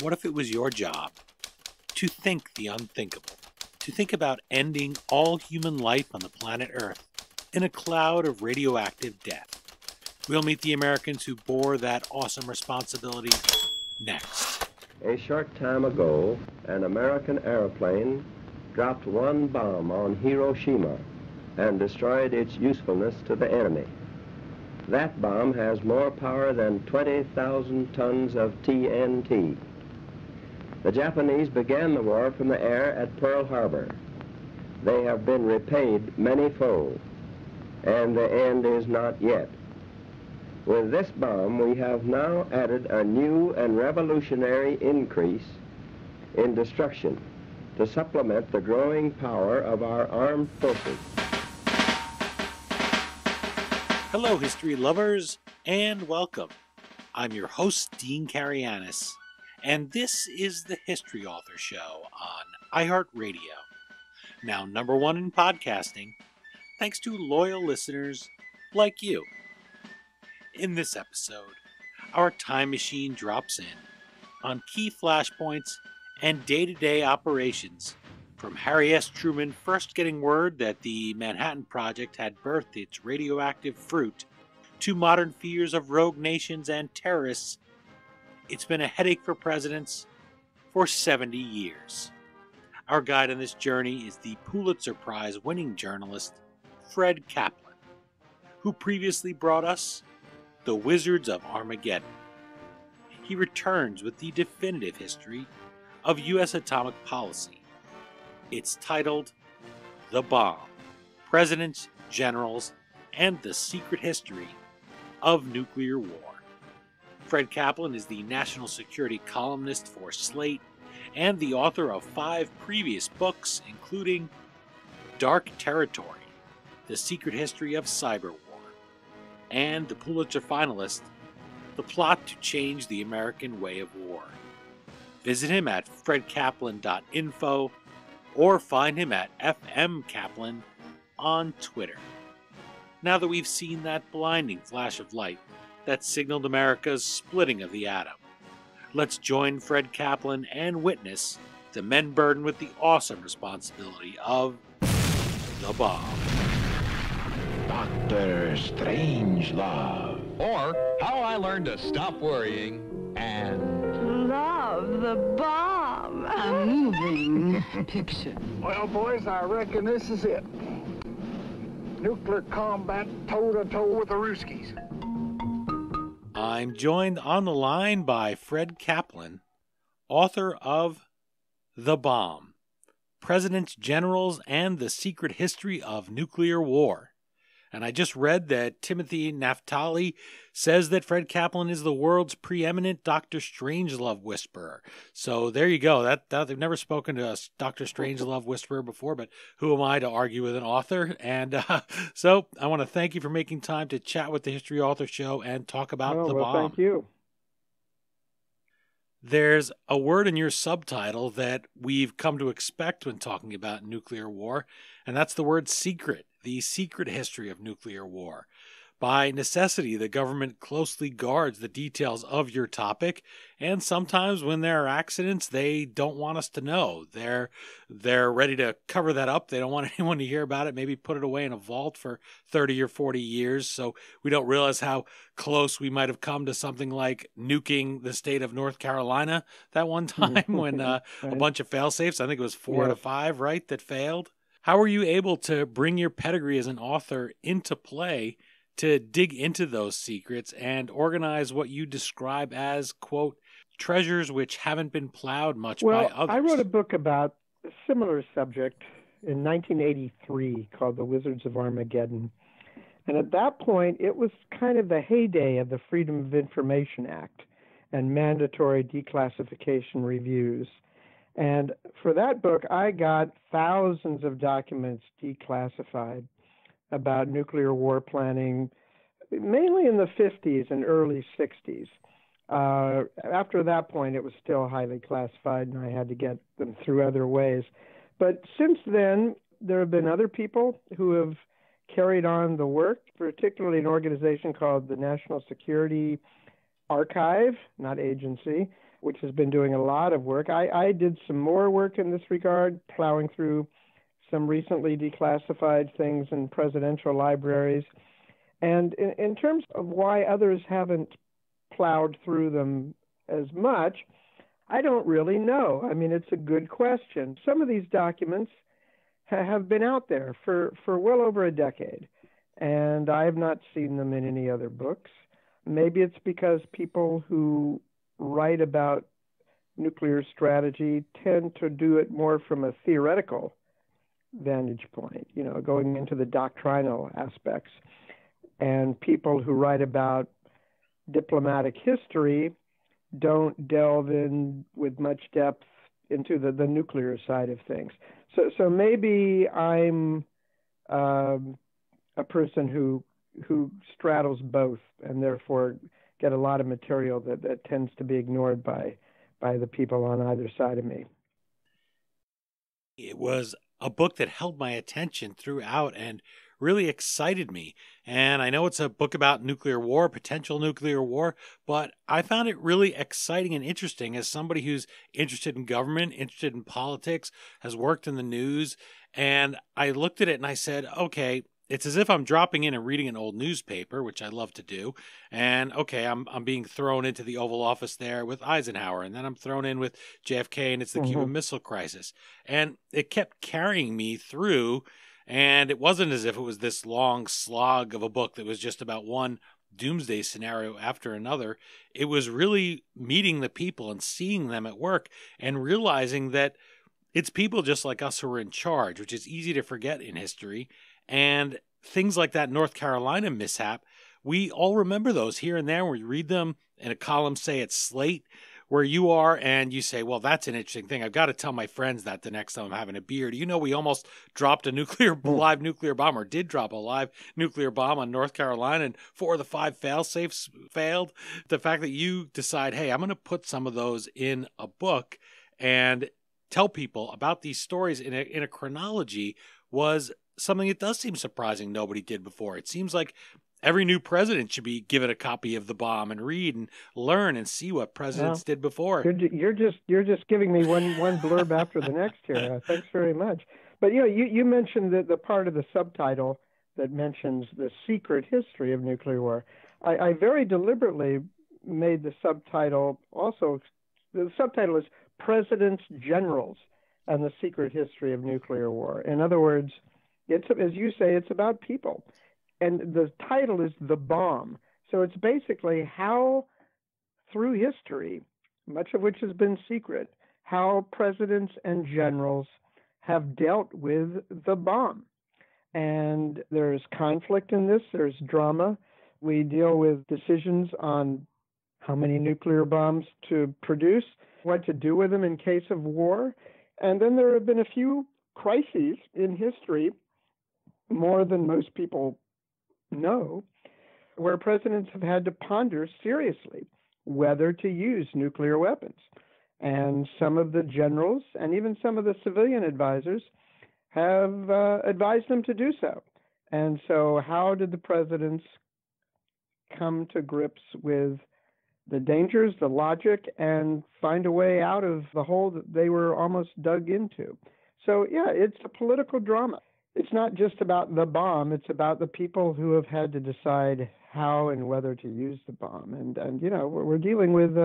What if it was your job to think the unthinkable, to think about ending all human life on the planet Earth in a cloud of radioactive death? We'll meet the Americans who bore that awesome responsibility next. A short time ago, an American airplane dropped one bomb on Hiroshima and destroyed its usefulness to the enemy. That bomb has more power than 20,000 tons of TNT. The Japanese began the war from the air at Pearl Harbor. They have been repaid many-fold, and the end is not yet. With this bomb, we have now added a new and revolutionary increase in destruction to supplement the growing power of our armed forces. Hello, history lovers, and welcome. I'm your host, Dean Karayanis, and this is the History Author Show on iHeartRadio. Now #1 in podcasting, thanks to loyal listeners like you. In this episode, our time machine drops in on key flashpoints and day-to-day operations, from Harry S Truman first getting word that the Manhattan Project had birthed its radioactive fruit, to modern fears of rogue nations and terrorists. It's been a headache for presidents for 70 years. Our guide on this journey is the Pulitzer Prize-winning journalist Fred Kaplan, who previously brought us The Wizards of Armageddon. He returns with the definitive history of U.S. atomic policy. It's titled The Bomb: Presidents, Generals, and the Secret History of Nuclear War. Fred Kaplan is the national security columnist for Slate and the author of 5 previous books, including Dark Territory: The Secret History of Cyber War, and the Pulitzer finalist, The Plot to Change the American Way of War. Visit him at fredkaplan.info or find him at fmkaplan on Twitter. Now that we've seen that blinding flash of light that signaled America's splitting of the atom, let's join Fred Kaplan and witness the men burdened with the awesome responsibility of the bomb. Dr. Strangelove. Or How I Learned to Stop Worrying and Love the Bomb. A moving picture. Well, boys, I reckon this is it. Nuclear combat toe-to-toe with the Ruskies. I'm joined on the line by Fred Kaplan, author of The Bomb: Presidents, Generals, and the Secret History of Nuclear War. And I just read that Timothy Naftali says that Fred Kaplan is the world's preeminent Dr. Strangelove Whisperer. So there you go. That they've never spoken to a Dr. Strangelove Whisperer before, but who am I to argue with an author? And so I want to thank you for making time to chat with the History Author Show and talk about the bomb. Thank you. There's a word in your subtitle that we've come to expect when talking about nuclear war, and that's the word secret. The secret history of nuclear war. By necessity, the government closely guards the details of your topic, and sometimes when there are accidents, they don't want us to know. They're ready to cover that up. They don't want anyone to hear about it, maybe put it away in a vault for 30 or 40 years, so we don't realize how close we might have come to something like nuking the state of North Carolina that one time when Right. A bunch of fail-safes, I think it was 4 out of 5, right, that failed. How were you able to bring your pedigree as an author into play to dig into those secrets and organize what you describe as, quote, treasures which haven't been plowed much by others? I wrote a book about a similar subject in 1983 called The Wizards of Armageddon. And at that point, it was kind of the heyday of the Freedom of Information Act and mandatory declassification reviews. And for that book, I got thousands of documents declassified about nuclear war planning, mainly in the 50s and early 60s. After that point, it was still highly classified, and I had to get them through other ways. But since then, there have been other people who have carried on the work, particularly an organization called the National Security Archive, not agency, which has been doing a lot of work. I did some more work in this regard, plowing through some recently declassified things in presidential libraries. And in terms of why others haven't plowed through them as much, I don't really know. I mean, it's a good question. Some of these documents have been out there for well over a decade, and I have not seen them in any other books. Maybe it's because people who write about nuclear strategy tend to do it more from a theoretical vantage point, going into the doctrinal aspects. And people who write about diplomatic history don't delve in with much depth into the nuclear side of things. So maybe I'm a person who straddles both, and therefore get a lot of material that tends to be ignored by the people on either side of me. It was a book that held my attention throughout and really excited me. And I know it's a book about nuclear war, potential nuclear war, but I found it really exciting and interesting as somebody who's interested in government, interested in politics, has worked in the news. And I looked at it and I said, okay, it's as if I'm dropping in and reading an old newspaper, which I love to do. And okay, I'm being thrown into the Oval Office there with Eisenhower, and then I'm thrown in with JFK, and it's the Cuban Missile Crisis. And it kept carrying me through, and it wasn't as if it was this long slog of a book that was just about one doomsday scenario after another. It was really meeting the people and seeing them at work and realizing that it's people just like us who are in charge, which is easy to forget in history. And things like that North Carolina mishap, we all remember those here and there. We read them in a column, say at Slate, where you are, and you say, well, that's an interesting thing. I've got to tell my friends that the next time I'm having a beer. Do you know we almost dropped a live nuclear bomb, or did drop a live nuclear bomb on North Carolina, and 4 of the 5 fail-safes failed? The fact that you decide, hey, I'm going to put some of those in a book and tell people about these stories in a chronology was something that does seem surprising nobody did before. It seems like every new president should be given a copy of the bomb and read and learn and see what presidents did before. You're just giving me one blurb after the next here. Thanks very much. But you mentioned the part of the subtitle that mentions the secret history of nuclear war. I very deliberately made the subtitle also. The subtitle is Presidents, Generals, and the Secret History of Nuclear War. In other words, it's, as you say, it's about people. And the title is The Bomb. So it's basically how, through history, much of which has been secret, how presidents and generals have dealt with the bomb. And there's conflict in this, there's drama. We deal with decisions on how many nuclear bombs to produce, what to do with them in case of war. And then there have been a few crises in history, more than most people know, where presidents have had to ponder seriously whether to use nuclear weapons. And some of the generals and even some of the civilian advisors have advised them to do so. And so how did the presidents come to grips with the dangers, the logic, and find a way out of the hole that they were almost dug into? So, yeah, it's a political drama. It's not just about the bomb. It's about the people who have had to decide how and whether to use the bomb. And we're dealing with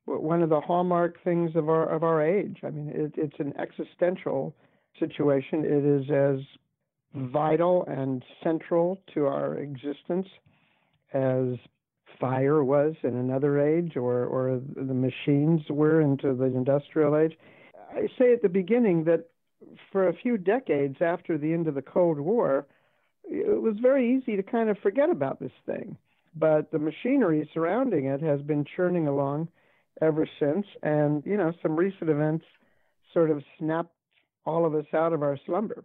one of the hallmark things of our age. I mean, it's an existential situation. It is as vital and central to our existence as fire was in another age, or the machines were into the industrial age. I say at the beginning that for a few decades after the end of the Cold War, it was very easy to kind of forget about this thing. But the machinery surrounding it has been churning along ever since. And, some recent events sort of snapped all of us out of our slumber.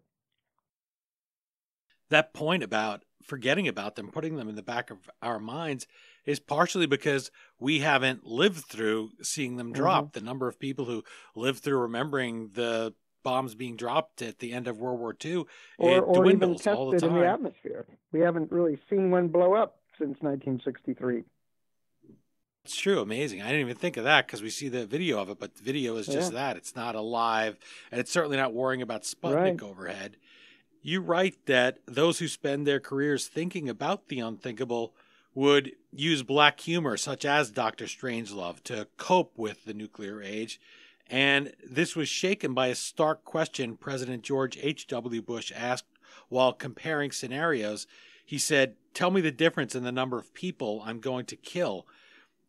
That point about forgetting about them, putting them in the back of our minds, is partially because we haven't lived through seeing them drop. The number of people who lived through remembering the bombs being dropped at the end of World War II, or even tested all the time in the atmosphere. We haven't really seen one blow up since 1963. It's true. Amazing. I didn't even think of that because we see the video of it, but the video is just that. It's not alive, and it's certainly not worrying about Sputnik overhead. You write that those who spend their careers thinking about the unthinkable would use black humor, such as Dr. Strangelove, to cope with the nuclear age. And this was shaken by a stark question President George H.W. Bush asked while comparing scenarios. He said, "Tell me the difference in the number of people I'm going to kill."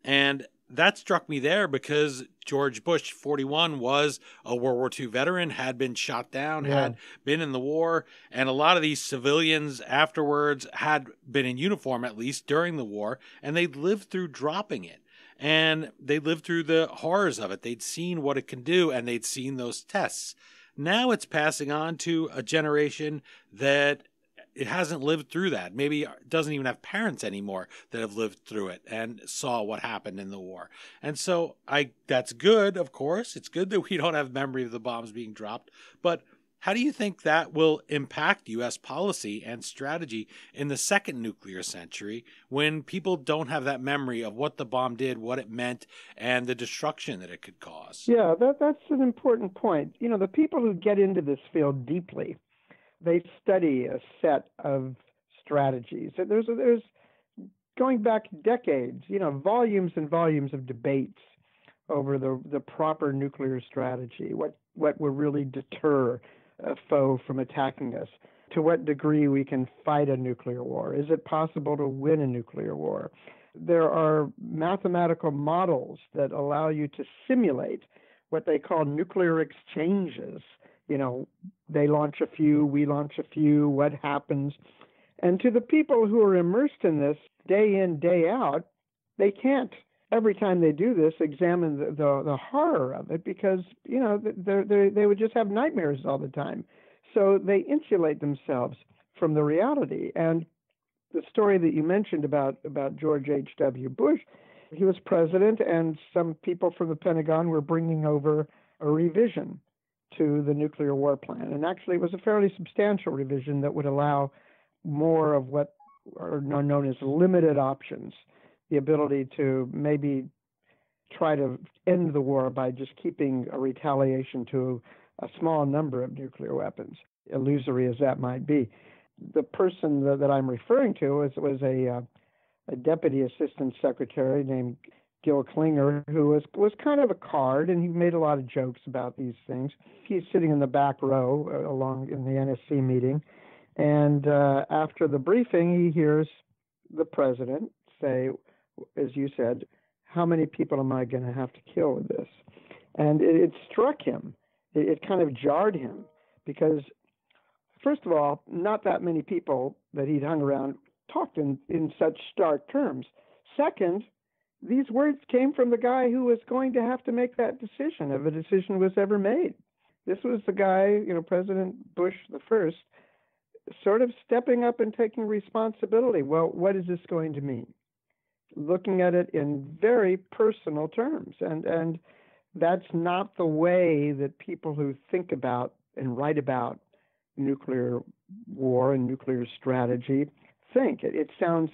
And that struck me there because George Bush, 41, was a World War II veteran, had been shot down, had been in the war, and a lot of these civilians afterwards had been in uniform, at least during the war, and they'd lived through dropping it. And they lived through the horrors of it. They'd seen what it can do, and they'd seen those tests. Now it's passing on to a generation that it hasn't lived through that. Maybe doesn't even have parents anymore that have lived through it and saw what happened in the war. And so that's good, of course. It's good that we don't have memory of the bombs being dropped. But how do you think that will impact U.S. policy and strategy in the second nuclear century when people don't have that memory of what the bomb did, what it meant, and the destruction that it could cause? Yeah, that's an important point. You know, the people who get into this field deeply, they study a set of strategies. There's going back decades, volumes and volumes of debates over the proper nuclear strategy, what will really deter a foe from attacking us, to what degree we can fight a nuclear war. Is it possible to win a nuclear war? There are mathematical models that allow you to simulate what they call nuclear exchanges. They launch a few, we launch a few, what happens? And to the people who are immersed in this day in, day out, they can't, every time they do this, examine the horror of it because, they would just have nightmares all the time. So they insulate themselves from the reality. And the story that you mentioned about George H.W. Bush, he was president, and some people from the Pentagon were bringing over a revision to the nuclear war plan. And actually, it was a fairly substantial revision that would allow more of what are known as limited options, the ability to maybe try to end the war by just keeping a retaliation to a small number of nuclear weapons, illusory as that might be. The person that I'm referring to was a deputy assistant secretary named Gil Klinger, who was kind of a card, and he made a lot of jokes about these things. He's sitting in the back row along in the NSC meeting, and after the briefing, he hears the president say, as you said, "How many people am I going to have to kill with this?" And it struck him. It kind of jarred him because, first of all, not that many people that he'd hung around talked in such stark terms. Second, these words came from the guy who was going to have to make that decision if a decision was ever made. This was the guy, President Bush the first, sort of stepping up and taking responsibility. Well, what is this going to mean? Looking at it in very personal terms. And that's not the way that people who think about and write about nuclear war and nuclear strategy think. It sounds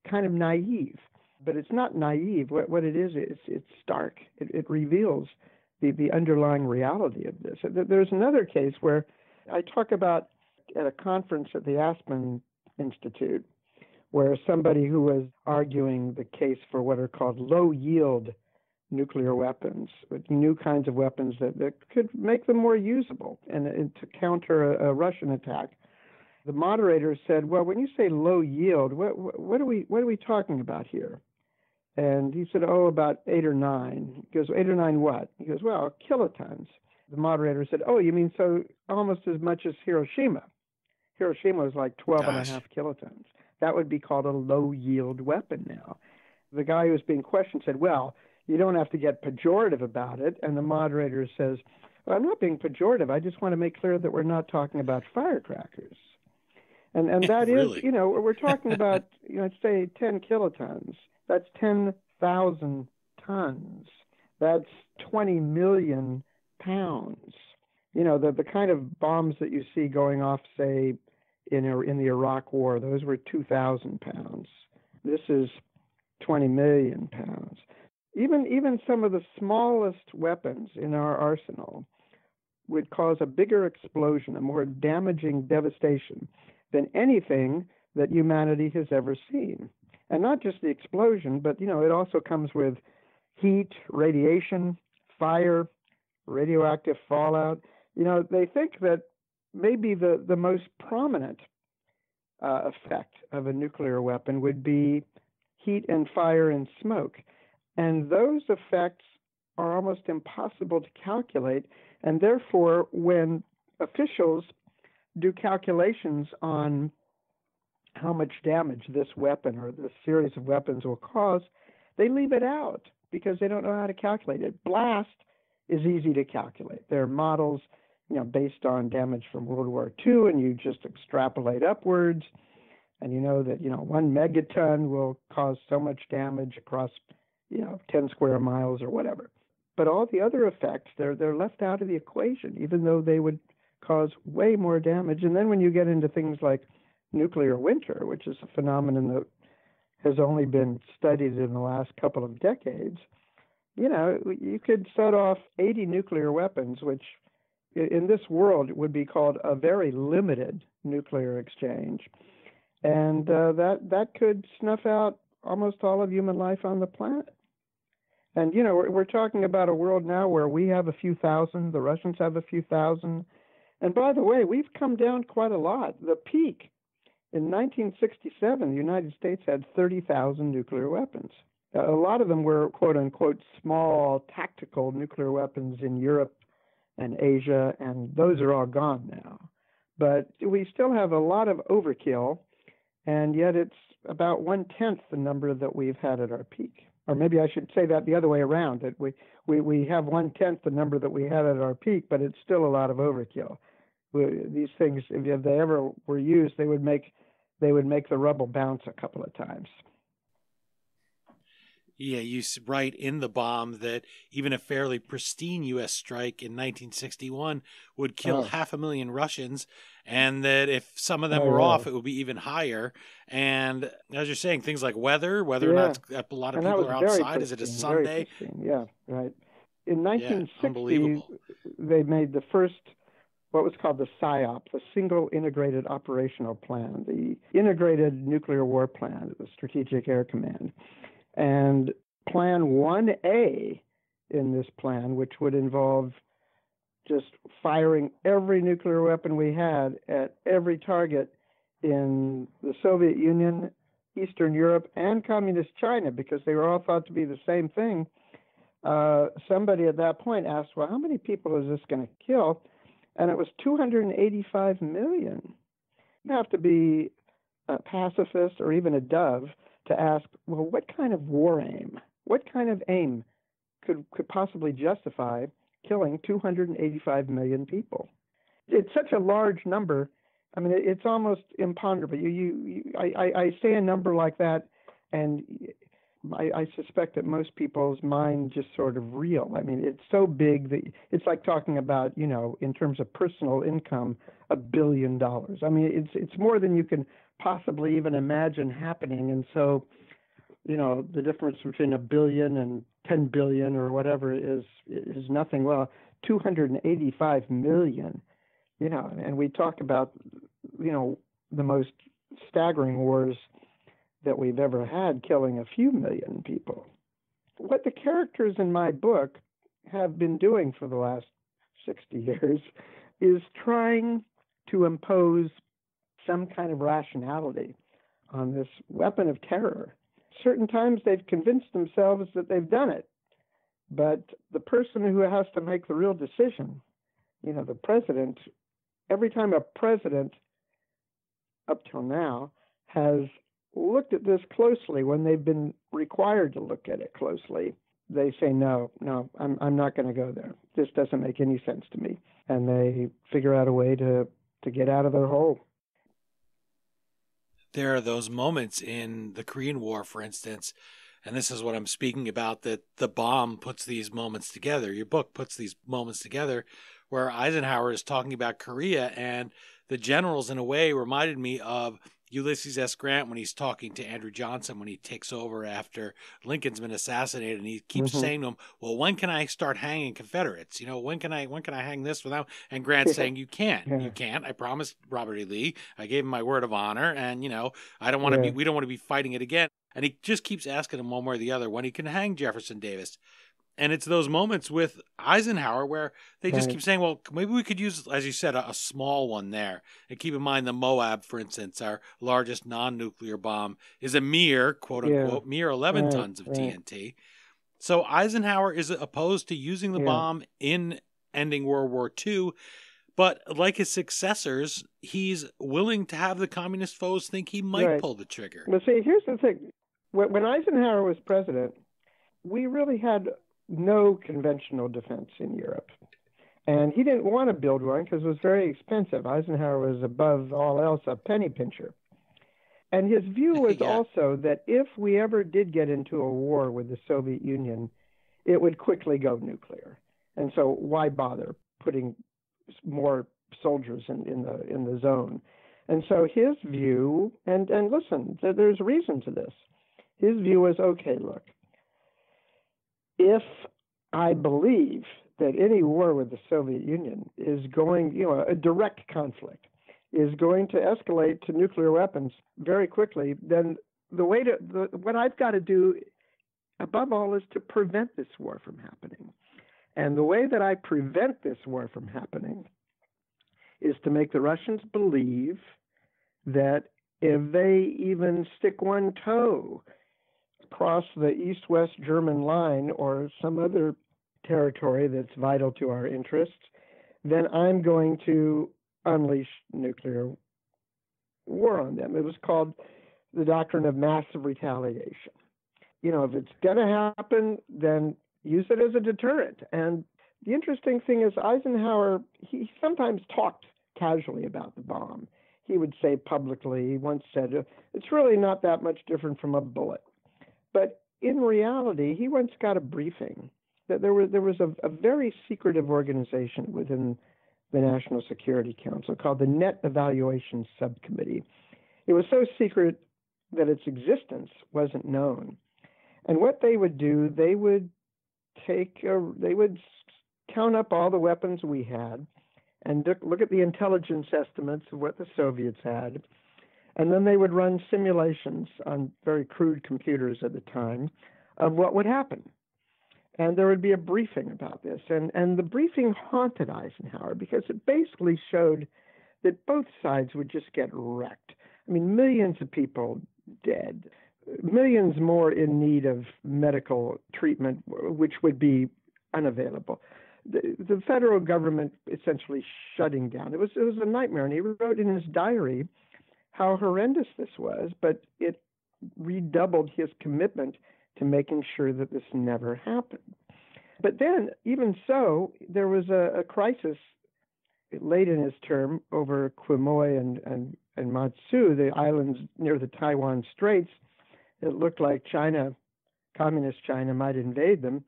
kind of naive, but it's not naive. What it is, it's stark. It reveals the underlying reality of this. There's another case where I talk about at a conference at the Aspen Institute, where somebody who was arguing the case for what are called low-yield nuclear weapons, new kinds of weapons that could make them more usable and to counter a Russian attack. The moderator said, "Well, when you say low yield, what are we talking about here?" And he said, "Oh, about 8 or 9." He goes, "8 or 9 what?" He goes, "Well, kilotons." The moderator said, "Oh, you mean so almost as much as Hiroshima?" Hiroshima was like 12 and a half kilotons. That would be called a low-yield weapon now. The guy who was being questioned said, "Well, you don't have to get pejorative about it." And the moderator says, "Well, I'm not being pejorative. I just want to make clear that we're not talking about firecrackers." And that Really? is, we're talking about, say 10 kilotons. That's 10,000 tons. That's 20 million pounds. The kind of bombs that you see going off, say, in the Iraq War, those were 2,000 pounds. This is 20 million pounds. Even some of the smallest weapons in our arsenal would cause a bigger explosion, a more damaging devastation than anything that humanity has ever seen. And not just the explosion, but, it also comes with heat, radiation, fire, radioactive fallout. They think that maybe the most prominent effect of a nuclear weapon would be heat and fire and smoke. And those effects are almost impossible to calculate. And therefore, when officials do calculations on how much damage this weapon or this series of weapons will cause, they leave it out because they don't know how to calculate it. Blast is easy to calculate. There are models, based on damage from World War II, and you just extrapolate upwards, and you know that, 1 megaton will cause so much damage across, 10 square miles or whatever. But all the other effects, they're left out of the equation, even though they would cause way more damage. And then when you get into things like nuclear winter, which is a phenomenon that has only been studied in the last couple of decades, you could set off 80 nuclear weapons, which in this world would be called a very limited nuclear exchange. And that could snuff out almost all of human life on the planet. And, we're talking about a world now where we have a few thousand, the Russians have a few thousand. And by the way, we've come down quite a lot. The peak in 1967, the United States had 30,000 nuclear weapons. A lot of them were, quote unquote, small tactical nuclear weapons in Europe and Asia, and those are all gone now. But we still have a lot of overkill, and yet it's about 1/10 the number that we've had at our peak. Or maybe I should say that the other way around, that we have 1/10 the number that we had at our peak, but it's still a lot of overkill. These things, if they ever were used, they would make the rubble bounce a couple of times. Yeah, you write in the bomb that even a fairly pristine U.S. strike in 1961 would kill 500,000 Russians, and that if some of them were off, it would be even higher. And as you're saying, things like whether or not a lot of people are outside, is it a Sunday? Yeah, right. In 1960, they made the first, what was called the SIOP, the Single Integrated Operational Plan, the Integrated Nuclear War Plan, the Strategic Air Command. And Plan 1A in this plan, which would involve just firing every nuclear weapon we had at every target in the Soviet Union, Eastern Europe, and Communist China, because they were all thought to be the same thing. Somebody at that point asked, well, how many people is this going to kill? And it was 285 million. You have to be a pacifist or even a dove to ask, well, what kind of war aim, what kind of aim could possibly justify killing 285 million people? It's such a large number. I mean, it's almost imponderable. I say a number like that, and I suspect that most people's mind just sort of reel. I mean, it's so big that it's like talking about, in terms of personal income, $1 billion. I mean, it's more than you can possibly even imagine happening. And so, the difference between $1 billion and 10 billion or whatever is nothing. Well, 285 million, and we talk about, the most staggering wars that we've ever had, killing a few million people. What the characters in my book have been doing for the last 60 years is trying to impose some kind of rationality on this weapon of terror. Certain times they've convinced themselves that they've done it, but the person who has to make the real decision, the president, every time a president up till now has looked at this closely, when they've been required to look at it closely, they say, no, I'm not going to go there. This doesn't make any sense to me. And they figure out a way to get out of their hole. There are those moments in the Korean War, for instance, and this is what I'm speaking about, that the bomb puts these moments together. Your book puts these moments together where Eisenhower is talking about Korea, and the generals in a way reminded me of Ulysses S. Grant when he's talking to Andrew Johnson when he takes over after Lincoln's been assassinated, and he keeps saying to him, "Well, when can I start hanging Confederates? You know, when can I hang this without?" And Grant's saying, "You can't, you can't. I promised Robert E. Lee. I gave him my word of honor, and I don't want to be. We don't want to be fighting it again." And he just keeps asking him one way or the other when he can hang Jefferson Davis. And it's those moments with Eisenhower where they just keep saying, well, maybe we could use, as you said, a small one there. And keep in mind the Moab, for instance, our largest non-nuclear bomb, is a mere, quote unquote, mere 11 tons of TNT. So Eisenhower is opposed to using the bomb in ending World War II. But like his successors, he's willing to have the communist foes think he might pull the trigger. But see, here's the thing. When Eisenhower was president, we really had no conventional defense in Europe. And he didn't want to build one because it was very expensive. Eisenhower was, above all else, a penny pincher. And his view was also that if we ever did get into a war with the Soviet Union, it would quickly go nuclear. And so why bother putting more soldiers in the zone? And so his view, and listen, there's reason to this. His view was, okay, look, if I believe that any war with the Soviet Union is going, a direct conflict, is going to escalate to nuclear weapons very quickly, then what I've got to do, above all, is to prevent this war from happening. And the way that I prevent this war from happening is to make the Russians believe that if they even stick one toe across the east-west German line or some other territory that's vital to our interests, then I'm going to unleash nuclear war on them. It was called the doctrine of massive retaliation. If it's going to happen, then use it as a deterrent. And the interesting thing is Eisenhower, he sometimes talked casually about the bomb. He would say publicly, he once said, it's really not that much different from a bullet. But in reality, he once got a briefing that there was a very secretive organization within the National Security Council called the Net Evaluation Subcommittee. It was so secret that its existence wasn't known. And what they would do, they would count up all the weapons we had and look at the intelligence estimates of what the Soviets had. And then they would run simulations on very crude computers at the time of what would happen. And there would be a briefing about this. And the briefing haunted Eisenhower because it basically showed that both sides would just get wrecked. I mean, millions of people dead, millions more in need of medical treatment, which would be unavailable. The federal government essentially shutting down. It was a nightmare. And he wrote in his diary how horrendous this was, but it redoubled his commitment to making sure that this never happened. But then, even so, there was a crisis late in his term over Quemoy and Matsu, the islands near the Taiwan Straits. It looked like China, communist China, might invade them.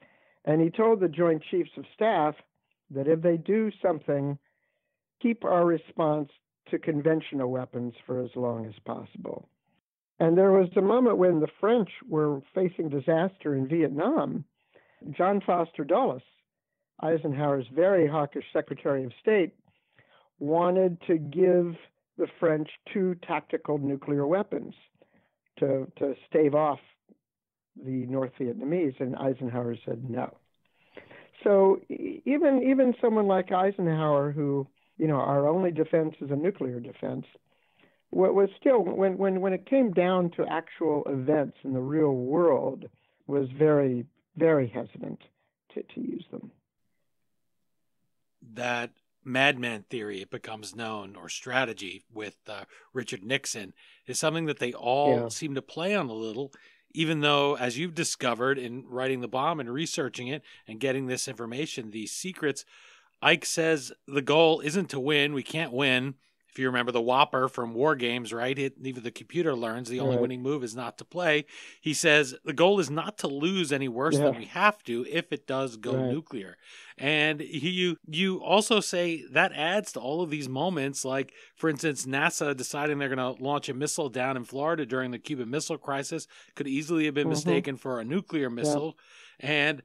And he told the Joint Chiefs of Staff that if they do something, keep our response to conventional weapons for as long as possible. And there was a moment when the French were facing disaster in Vietnam. John Foster Dulles, Eisenhower's very hawkish Secretary of State, wanted to give the French 2 tactical nuclear weapons to stave off the North Vietnamese, and Eisenhower said no. So even someone like Eisenhower, who, our only defense is a nuclear defense, was still, when it came down to actual events in the real world, was very, very hesitant to use them. That madman theory, it becomes known, or strategy with Richard Nixon, is something that they all seem to play on a little, even though, as you've discovered in writing the bomb and researching it and getting this information, these secrets, Ike says the goal isn't to win. We can't win. If you remember the Whopper from War Games, right? Even the computer learns the only winning move is not to play. He says the goal is not to lose any worse than we have to if it does go nuclear. And you also say that adds to all of these moments, like, for instance, NASA deciding they're going to launch a missile down in Florida during the Cuban Missile Crisis could easily have been mistaken for a nuclear missile. And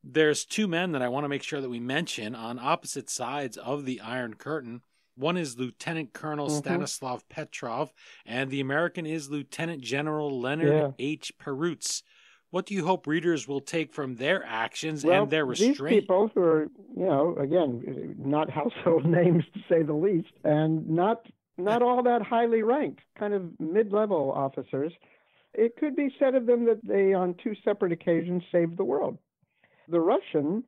there's two men that I want to make sure that we mention on opposite sides of the Iron Curtain. One is Lieutenant Colonel Stanislav Petrov, and the American is Lieutenant General Leonard H. Perutz. What do you hope readers will take from their actions and their restraint? These people who are, again, not household names to say the least, and not all that highly ranked, kind of mid-level officers, it could be said of them that they, on two separate occasions, saved the world. The Russian...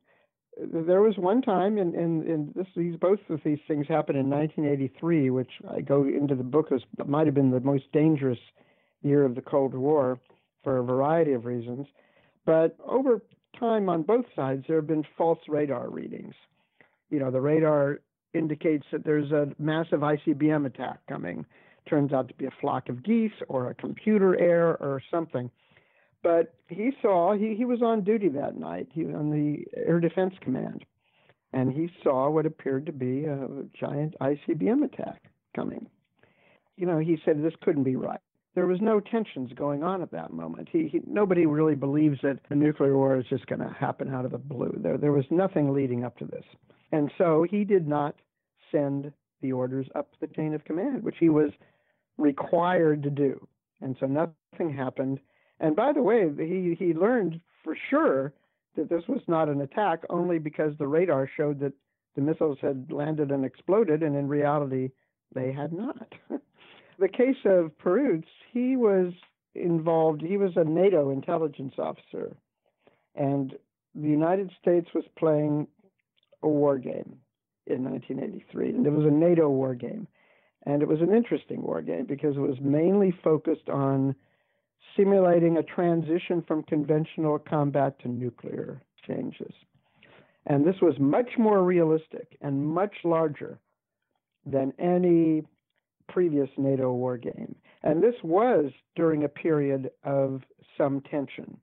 There was one time, both of these things happened in 1983, which I go into the book as might have been the most dangerous year of the Cold War for a variety of reasons. But over time on both sides, there have been false radar readings. The radar indicates that there's a massive ICBM attack coming. Turns out to be a flock of geese or a computer error or something. But he was on duty that night. He was on the Air Defense Command, and he saw what appeared to be a giant ICBM attack coming. He said this couldn't be right. There was no tensions going on at that moment. Nobody really believes that a nuclear war is just going to happen out of the blue. There was nothing leading up to this. And so he did not send the orders up the chain of command, which he was required to do. And so nothing happened. And by the way, he learned for sure that this was not an attack only because the radar showed that the missiles had landed and exploded, and in reality, they had not. The case of Perutz, he was involved. He was a NATO intelligence officer, and the United States was playing a war game in 1983, and it was a NATO war game. And it was an interesting war game because it was mainly focused on simulating a transition from conventional combat to nuclear exchanges. And this was much more realistic and much larger than any previous NATO war game. And this was during a period of some tension.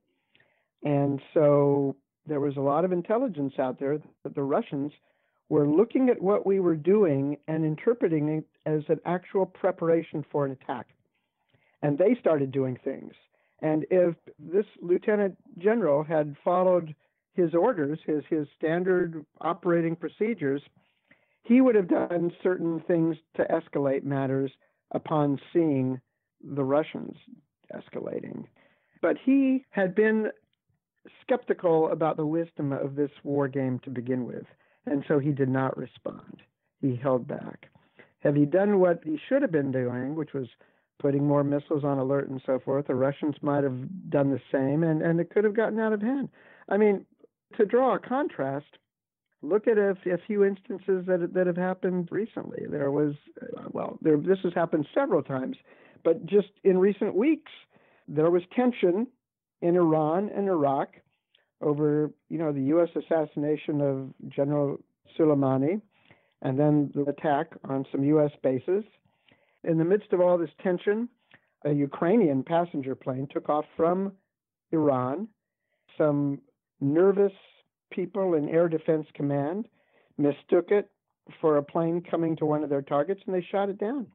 And so there was a lot of intelligence out there that the Russians were looking at what we were doing and interpreting it as an actual preparation for an attack. And they started doing things. And if this lieutenant general had followed his orders, his standard operating procedures, he would have done certain things to escalate matters upon seeing the Russians escalating. But he had been skeptical about the wisdom of this war game to begin with, and so he did not respond. He held back. Had he done what he should have been doing, which was putting more missiles on alert and so forth, the Russians might have done the same, and it could have gotten out of hand. I mean, to draw a contrast, look at a few instances that have happened recently. There was, this has happened several times, but just in recent weeks, there was tension in Iran and Iraq over, the U.S. assassination of General Soleimani, and then the attack on some U.S. bases. In the midst of all this tension, a Ukrainian passenger plane took off from Iran. Some nervous people in Air Defense Command mistook it for a plane coming to one of their targets, and they shot it down.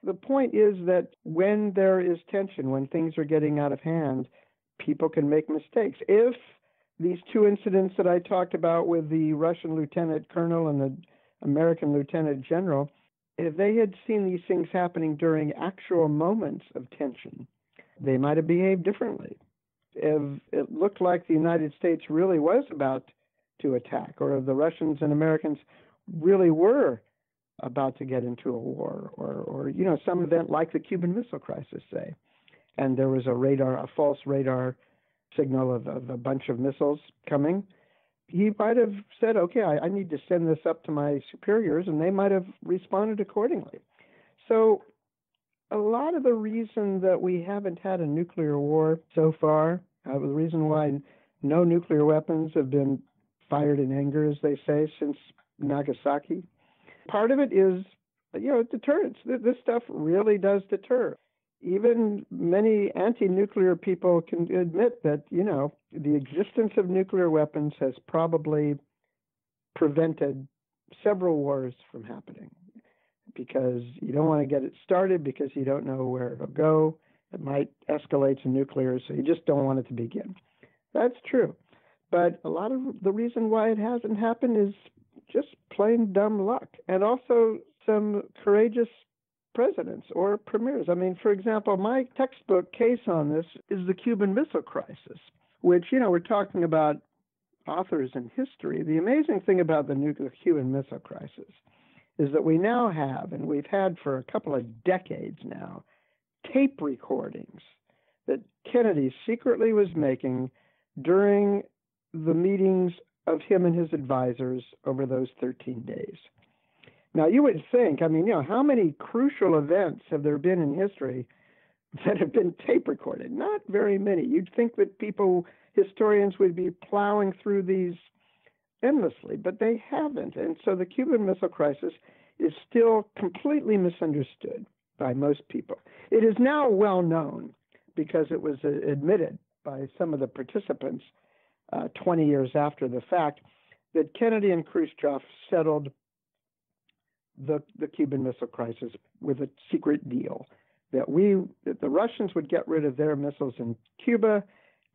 The point is that when there is tension, when things are getting out of hand, people can make mistakes. If these two incidents that I talked about with the Russian lieutenant colonel and the American lieutenant general, if they had seen these things happening during actual moments of tension, they might have behaved differently. If it looked like the United States really was about to attack, or if the Russians and Americans really were about to get into a war, or some event like the Cuban Missile Crisis, say, and there was a false radar signal of a bunch of missiles coming, he might have said, okay, I need to send this up to my superiors, and they might have responded accordingly. So a lot of the reason that we haven't had a nuclear war so far, the reason why no nuclear weapons have been fired in anger, as they say, since Nagasaki, part of it is deterrence. This stuff really does deter. Even many anti-nuclear people can admit that, the existence of nuclear weapons has probably prevented several wars from happening, because you don't want to get it started because you don't know where it'll go. It might escalate to nuclear, so you just don't want it to begin. That's true. But a lot of the reason why it hasn't happened is just plain dumb luck, and also some courageous presidents or premiers. I mean, for example, my textbook case on this is the Cuban Missile Crisis, which, we're talking about authors in history. The amazing thing about the Cuban Missile Crisis is that we now have, and we've had for a couple of decades now, tape recordings that Kennedy secretly was making during the meetings of him and his advisors over those 13 days. Now, you would think, how many crucial events have there been in history that have been tape recorded? Not very many. You'd think that historians would be plowing through these endlessly, but they haven't. And so the Cuban Missile Crisis is still completely misunderstood by most people. It is now well known because it was admitted by some of the participants 20 years after the fact that Kennedy and Khrushchev settled the Cuban Missile Crisis with a secret deal that the Russians would get rid of their missiles in Cuba,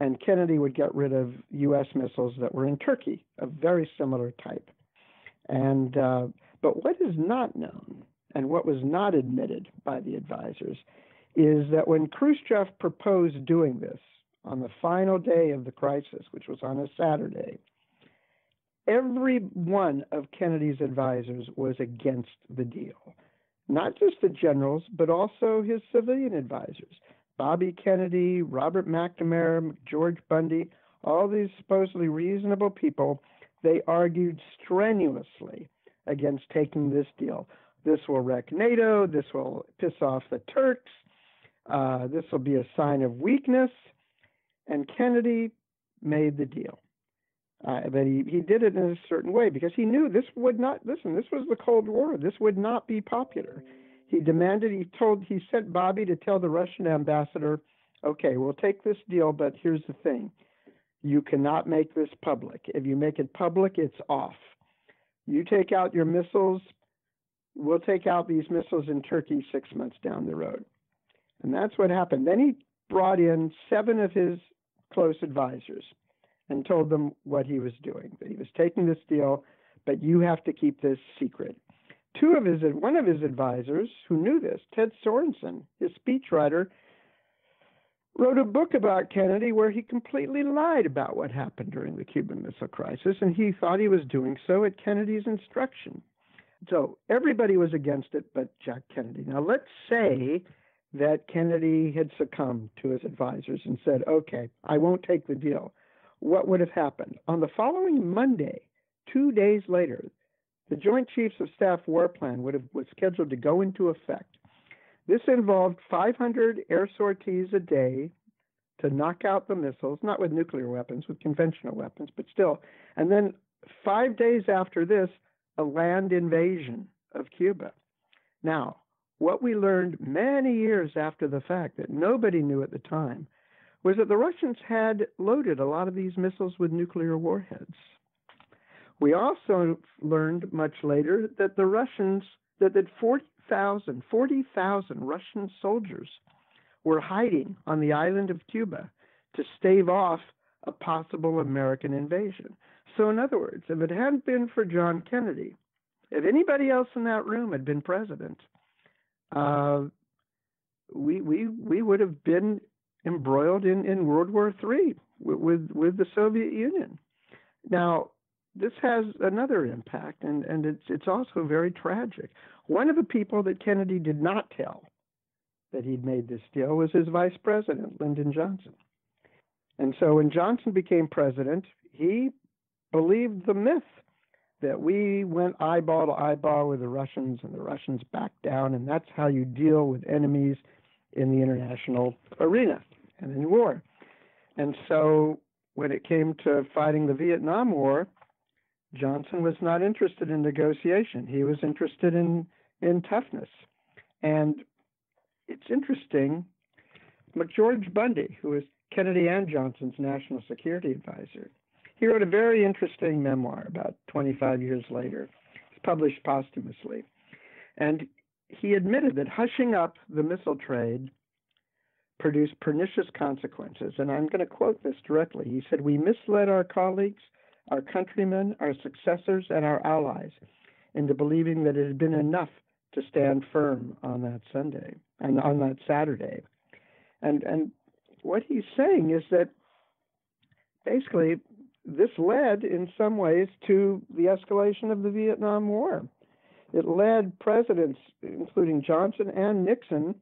and Kennedy would get rid of U.S. missiles that were in Turkey, a very similar type. And but what is not known and what was not admitted by the advisors is that when Khrushchev proposed doing this on the final day of the crisis, which was on a Saturday, every one of Kennedy's advisors was against the deal. Not just the generals, but also his civilian advisors. Bobby Kennedy, Robert McNamara, George Bundy, all these supposedly reasonable people, they argued strenuously against taking this deal. This will wreck NATO. This will piss off the Turks. This will be a sign of weakness. And Kennedy made the deal. But he did it in a certain way because he knew this would not, this was the Cold War. This would not be popular. He sent Bobby to tell the Russian ambassador, okay, we'll take this deal, but here's the thing. You cannot make this public. If you make it public, it's off. You take out your missiles, we'll take out these missiles in Turkey 6 months down the road. And that's what happened. Then he brought in 7 of his close advisors and told them what he was doing, that he was taking this deal, but you have to keep this secret. One of his advisors who knew this, Ted Sorensen, his speechwriter, wrote a book about Kennedy where he completely lied about what happened during the Cuban Missile Crisis, and he thought he was doing so at Kennedy's instruction. So everybody was against it but Jack Kennedy. Now let's say that Kennedy had succumbed to his advisors and said, okay, I won't take the deal. What would have happened? On the following Monday, 2 days later, the Joint Chiefs of Staff War Plan was scheduled to go into effect. This involved 500 air sorties a day to knock out the missiles, not with nuclear weapons, with conventional weapons, but still. And then 5 days after this, a land invasion of Cuba. Now, what we learned many years after the fact that nobody knew at the time was that the Russians had loaded a lot of these missiles with nuclear warheads. We also learned much later that the Russians, that 40,000 Russian soldiers were hiding on the island of Cuba to stave off a possible American invasion. So in other words, if it hadn't been for John Kennedy, if anybody else in that room had been president, we would have been embroiled in World War III with the Soviet Union. Now, this has another impact, and it's also very tragic. One of the people that Kennedy did not tell that he'd made this deal was his vice president, Lyndon Johnson. And so when Johnson became president, he believed the myth that we went eyeball to eyeball with the Russians and the Russians backed down, and that's how you deal with enemies in the international arena and in war. And so when it came to fighting the Vietnam War, Johnson was not interested in negotiation. He was interested in in toughness. And it's interesting, McGeorge Bundy, who was Kennedy and Johnson's national security advisor, he wrote a very interesting memoir about 25 years later. It's published posthumously. And he admitted that hushing up the missile trade produced pernicious consequences. And I'm going to quote this directly. He said, "We misled our colleagues, our countrymen, our successors, and our allies into believing that it had been enough to stand firm on that Sunday and on that Saturday." And what he's saying is that basically this led in some ways to the escalation of the Vietnam War. It led presidents, including Johnson and Nixon,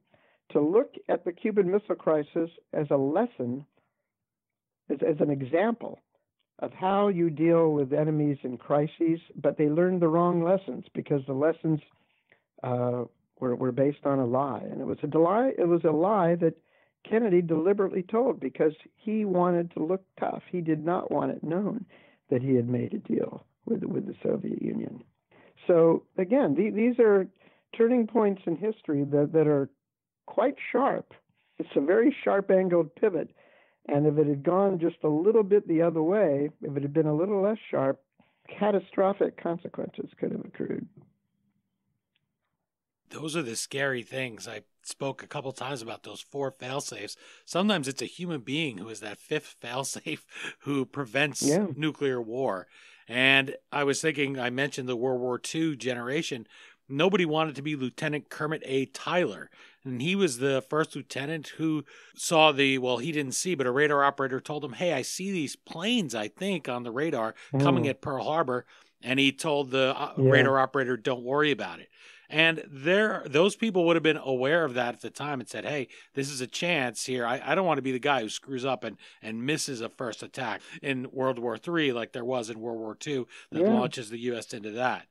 to look at the Cuban Missile Crisis as a lesson, as an example of how you deal with enemies in crises, but they learned the wrong lessons because the lessons were based on a lie. And it was a lie that Kennedy deliberately told because he wanted to look tough. He did not want it known that he had made a deal with the Soviet Union. So again, these are turning points in history that are quite sharp. It's a very sharp-angled pivot. And if it had gone just a little bit the other way, if it had been a little less sharp, catastrophic consequences could have accrued. Those are the scary things. I spoke a couple times about those 4 failsafes. Sometimes it's a human being who is that 5th failsafe who prevents nuclear war. And I was thinking, I mentioned the World War II generation. Nobody wanted to be Lieutenant Kermit A. Tyler. And he was the first lieutenant who saw he didn't see, but a radar operator told him, "Hey, I see these planes, I think, on the radar coming at Pearl Harbor." And he told the radar operator, "Don't worry about it." And those people would have been aware of that at the time and said, "Hey, this is a chance here. I don't want to be the guy who screws up and misses a first attack in World War III like there was in World War II that launches the U.S. into that."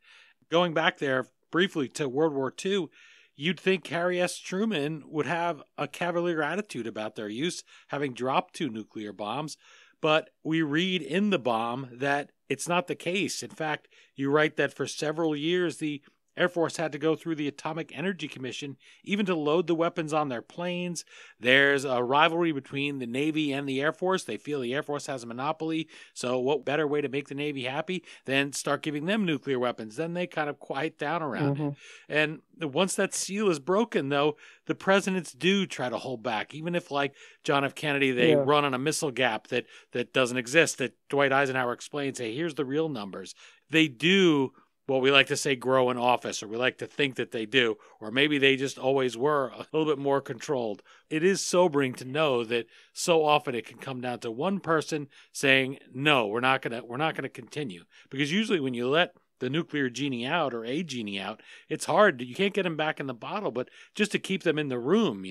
Going back there briefly to World War II, you'd think Harry S. Truman would have a cavalier attitude about their use, having dropped 2 nuclear bombs. But we read in the bomb that it's not the case. In fact, you write that for several years, the Air Force had to go through the Atomic Energy Commission even to load the weapons on their planes. There's a rivalry between the Navy and the Air Force. They feel the Air Force has a monopoly. So what better way to make the Navy happy than start giving them nuclear weapons? Then they kind of quiet down around it. And once that seal is broken, though, the presidents do try to hold back. Even if, like John F. Kennedy, they run on a missile gap that doesn't exist, that Dwight Eisenhower explains, "Hey, here's the real numbers." They do what we like to say grow in office, or we like to think that they do, or maybe they just always were a little bit more controlled. It is sobering to know that so often it can come down to one person saying, "No, we're not gonna continue." Because usually when you let the nuclear genie out, or a genie out, it's hard. You can't get them back in the bottle, but just to keep them in the room,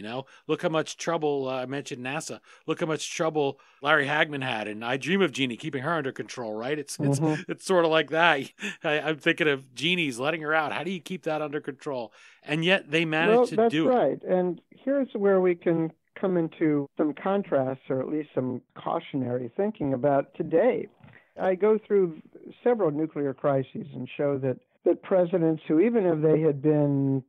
look how much trouble, I mentioned NASA, look how much trouble Larry Hagman had, and I Dream of Jeannie, keeping her under control, right? It's sort of like that. I'm thinking of genies, letting her out. How do you keep that under control? And yet they managed to do it. That's right. And here's where we can come into some contrasts, or at least some cautionary thinking about today. I go through several nuclear crises and show that presidents who, even if they had been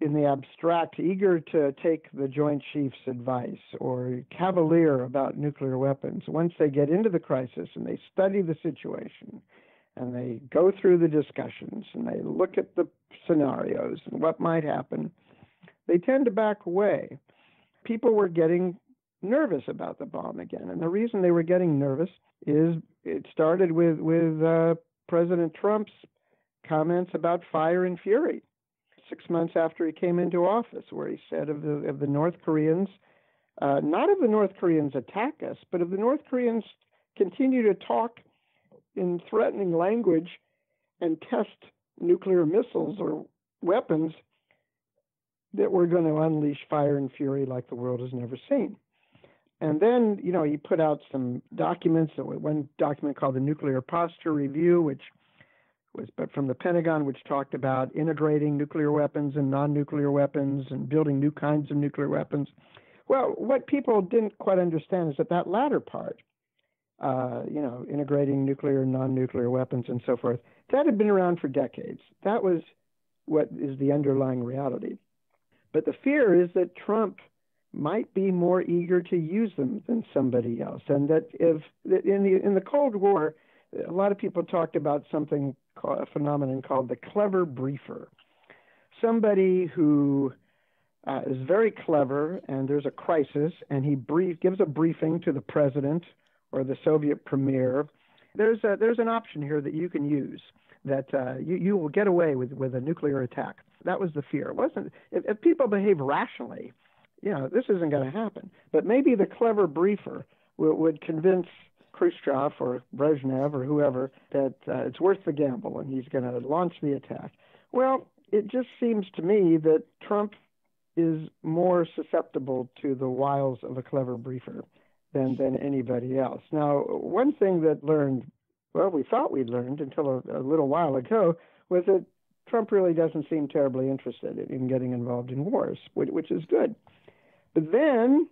in the abstract eager to take the Joint Chiefs' advice or cavalier about nuclear weapons, once they get into the crisis and they study the situation and they go through the discussions and they look at the scenarios and what might happen, they tend to back away. People were getting nervous about the bomb again. And the reason they were getting nervous is it started with President Trump's comments about fire and fury 6 months after he came into office, where he said of the North Koreans, not of the North Koreans attack us, but of the North Koreans continue to talk in threatening language and test nuclear missiles or weapons, that we're going to unleash fire and fury like the world has never seen. And then, he put out some documents, one document called the Nuclear Posture Review, which was from the Pentagon, which talked about integrating nuclear weapons and non-nuclear weapons and building new kinds of nuclear weapons. Well, what people didn't quite understand is that latter part, integrating nuclear and non-nuclear weapons and so forth, that had been around for decades. That was what is the underlying reality. But the fear is that Trump might be more eager to use them than somebody else, and that in the Cold War, a lot of people talked about a phenomenon called the clever briefer. Somebody who is very clever, and there's a crisis, and he gives a briefing to the president or the Soviet premier. There's an option here that you can use, that you will get away with a nuclear attack. That was the fear. It wasn't if people behave rationally, this isn't going to happen. But maybe the clever briefer would convince Khrushchev or Brezhnev or whoever that it's worth the gamble and he's going to launch the attack. Well, it just seems to me that Trump is more susceptible to the wiles of a clever briefer than anybody else. Now, one thing that we thought we'd learned until a little while ago, was that Trump really doesn't seem terribly interested in getting involved in wars, which is good. But then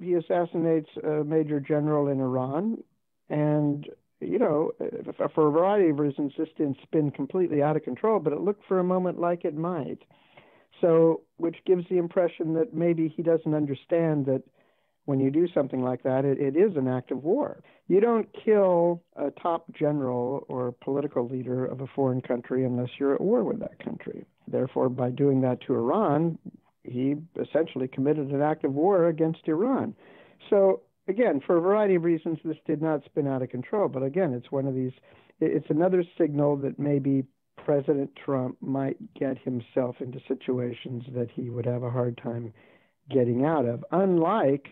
he assassinates a major general in Iran, and, for a variety of reasons, this didn't spin completely out of control, but it looked for a moment like it might. So, which gives the impression that maybe he doesn't understand that when you do something like that, it is an act of war. You don't kill a top general or political leader of a foreign country unless you're at war with that country. Therefore, by doing that to Iran, he essentially committed an act of war against Iran. So, again, for a variety of reasons, this did not spin out of control. But again, it's another signal that maybe President Trump might get himself into situations that he would have a hard time getting out of, unlike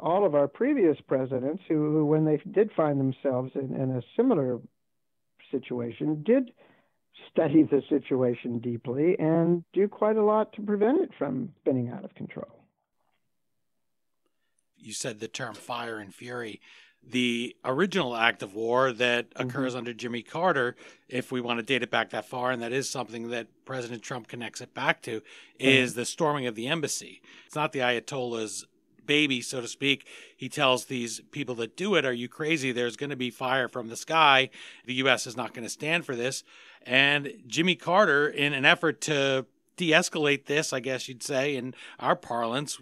all of our previous presidents who when they did find themselves in a similar situation, did study the situation deeply and do quite a lot to prevent it from spinning out of control. You said the term fire and fury. The original act of war that occurs under Jimmy Carter, if we want to date it back that far, and that is something that President Trump connects it back to, is the storming of the embassy. It's not the Ayatollah's baby, so to speak. He tells these people that do it, are you crazy? There's going to be fire from the sky. The U.S. is not going to stand for this. And Jimmy Carter, in an effort to de-escalate this, I guess you'd say, in our parlance,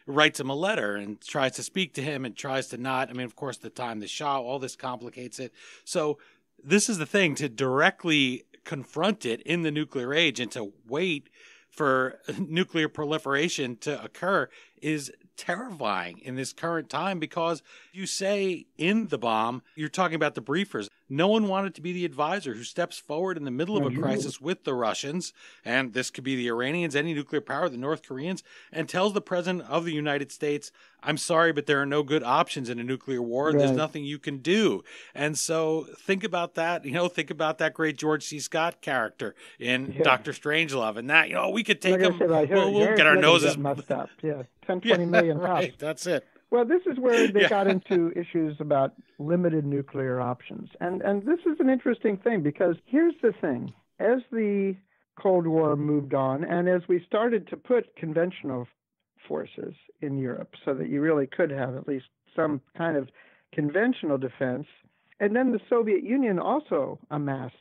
writes him a letter and tries to speak to him and tries to not. I mean, of course, the time, the Shah, all this complicates it. So this is the thing, to directly confront it in the nuclear age and to wait for nuclear proliferation to occur is terrifying in this current time, because you say in the bomb, you're talking about the briefers. No one wanted to be the advisor who steps forward in the middle of a crisis with the Russians, and this could be the Iranians, any nuclear power, the North Koreans, and tells the President of the United States, I'm sorry, but there are no good options in a nuclear war. Right. There's nothing you can do. And so think about that, think about that great George C. Scott character in Dr. Strangelove, and that, we could take him, we'll get our noses messed up. 10, 20 million tops. Right, that's it. Well, this is where they got into issues about limited nuclear options. And this is an interesting thing, because here's the thing. As the Cold War moved on, and as we started to put conventional forces in Europe so that you really could have at least some kind of conventional defense, and then the Soviet Union also amassed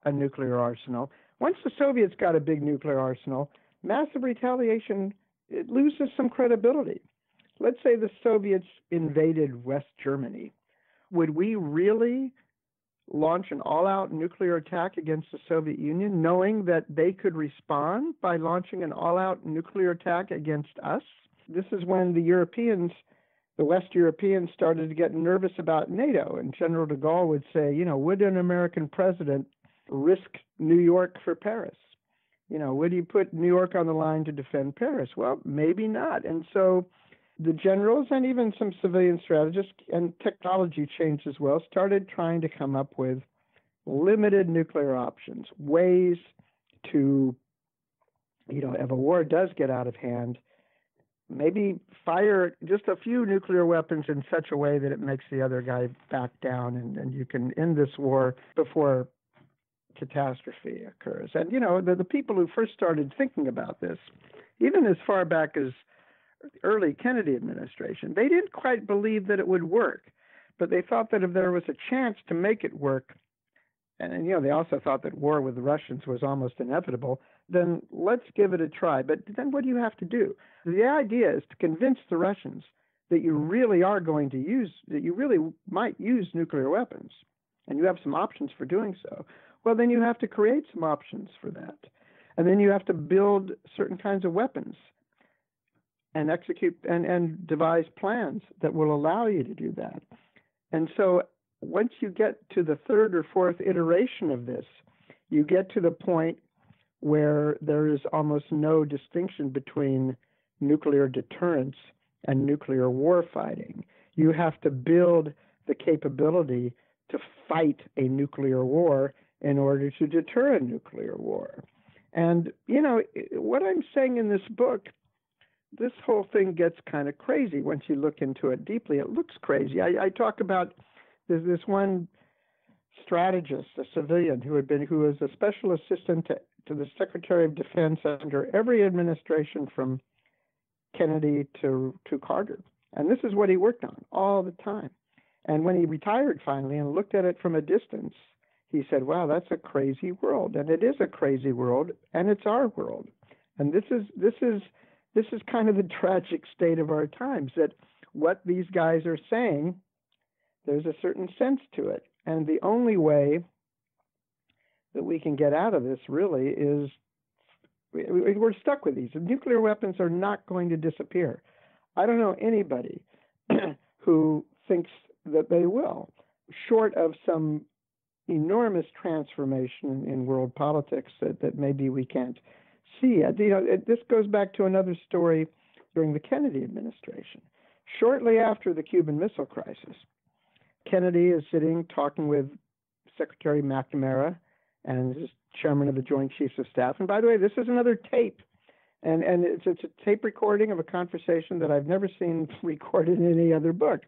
a nuclear arsenal. Once the Soviets got a big nuclear arsenal, massive retaliation, it loses some credibility. Let's say the Soviets invaded West Germany. Would we really launch an all-out nuclear attack against the Soviet Union, knowing that they could respond by launching an all-out nuclear attack against us? This is when the West Europeans started to get nervous about NATO, and General de Gaulle would say, would an American president risk New York for Paris? Would he put New York on the line to defend Paris? Well, maybe not. And so the generals and even some civilian strategists, and technology changed as well, started trying to come up with limited nuclear options, ways to, if a war does get out of hand, maybe fire just a few nuclear weapons in such a way that it makes the other guy back down, and you can end this war before catastrophe occurs. And, the people who first started thinking about this, even as far back as early Kennedy administration, they didn't quite believe that it would work, but they thought that if there was a chance to make it work, and they also thought that war with the Russians was almost inevitable, then let's give it a try. But then what do you have to do? The idea is to convince the Russians that you really are going to use, that you really might use nuclear weapons, and you have some options for doing so. Well, then you have to create some options for that. And then you have to build certain kinds of weapons and execute and devise plans that will allow you to do that. And so once you get to the third or fourth iteration of this, you get to the point where there is almost no distinction between nuclear deterrence and nuclear war fighting. You have to build the capability to fight a nuclear war in order to deter a nuclear war. And, what I'm saying in this book, this whole thing gets kind of crazy once you look into it deeply. It looks crazy. I talk about this one strategist, a civilian who was a special assistant to the Secretary of Defense under every administration from Kennedy to Carter. And this is what he worked on all the time. And when he retired finally and looked at it from a distance, he said, wow, that's a crazy world. And it is a crazy world, and it's our world. And this is kind of the tragic state of our times, that what these guys are saying, there's a certain sense to it. And the only way that we can get out of this really is we're stuck with these. Nuclear weapons are not going to disappear. I don't know anybody who thinks that they will, short of some enormous transformation in world politics that maybe we can't see. This goes back to another story during the Kennedy administration. Shortly after the Cuban Missile Crisis, Kennedy is sitting talking with Secretary McNamara and his chairman of the Joint Chiefs of Staff. And by the way, this is another tape. And it's a tape recording of a conversation that I've never seen recorded in any other book.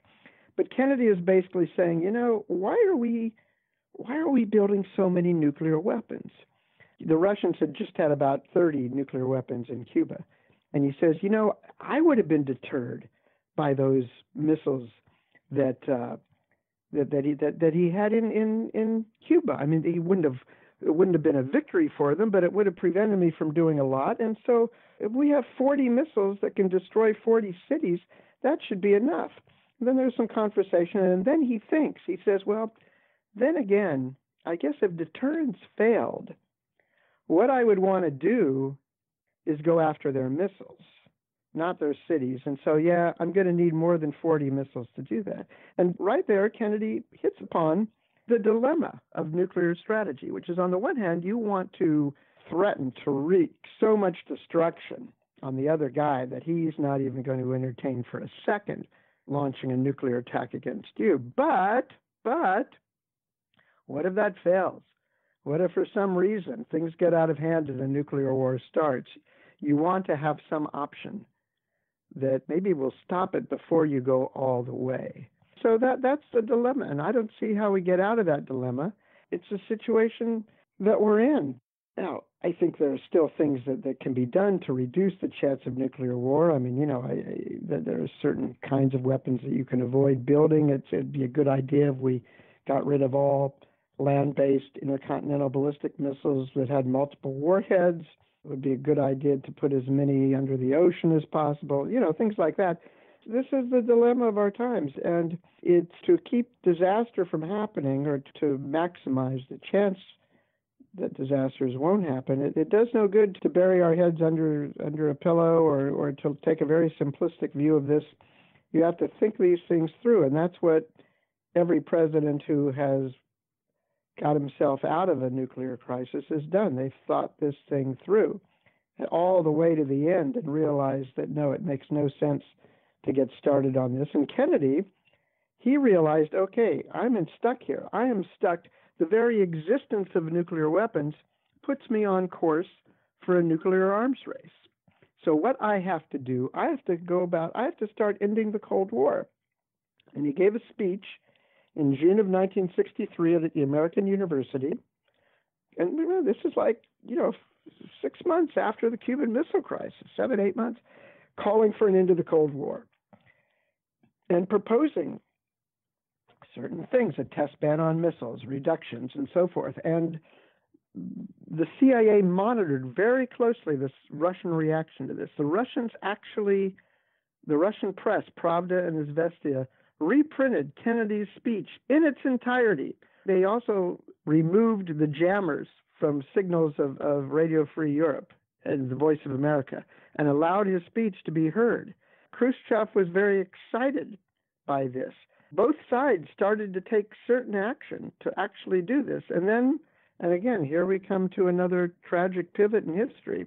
But Kennedy is basically saying, why are we building so many nuclear weapons? The Russians had just had about 30 nuclear weapons in Cuba. And he says, I would have been deterred by those missiles that he had in Cuba. I mean, it wouldn't have been a victory for them, but it would have prevented me from doing a lot. And so if we have 40 missiles that can destroy 40 cities, that should be enough. And then there's some conversation, and then he thinks, he says, well, then again, I guess if deterrence failed, what I would want to do is go after their missiles, not their cities. And so, yeah, I'm going to need more than 40 missiles to do that. And right there, Kennedy hits upon the dilemma of nuclear strategy, which is on the one hand, you want to threaten to wreak so much destruction on the other guy that he's not even going to entertain for a second launching a nuclear attack against you. But what if that fails? What if for some reason things get out of hand and a nuclear war starts? You want to have some option that maybe will stop it before you go all the way. So that's the dilemma, and I don't see how we get out of that dilemma. It's a situation that we're in. Now, I think there are still things that can be done to reduce the chance of nuclear war. I mean, there are certain kinds of weapons that you can avoid building. It'd be a good idea if we got rid of all land-based intercontinental ballistic missiles that had multiple warheads. It would be a good idea to put as many under the ocean as possible, things like that. This is the dilemma of our times, and it's to keep disaster from happening or to maximize the chance that disasters won't happen. It does no good to bury our heads under a pillow or to take a very simplistic view of this. You have to think these things through, and that's what every president who has got himself out of a nuclear crisis has done. They've thought this thing through all the way to the end and realized that, no, it makes no sense to get started on this. And Kennedy, he realized, okay, I'm stuck here. I am stuck. The very existence of nuclear weapons puts me on course for a nuclear arms race. So what I have to do, I have to start ending the Cold War. And he gave a speech in June of 1963 at the American University. And this is 6 months after the Cuban Missile Crisis, 7-8 months, calling for an end to the Cold War and proposing certain things, a test ban on missiles, reductions, and so forth. And the CIA monitored very closely this Russian reaction to this. The Russian press, Pravda and Izvestia, reprinted Kennedy's speech in its entirety. They also removed the jammers from signals of Radio Free Europe and the Voice of America and allowed his speech to be heard. Khrushchev was very excited by this. Both sides started to take certain action to actually do this. And again, here we come to another tragic pivot in history.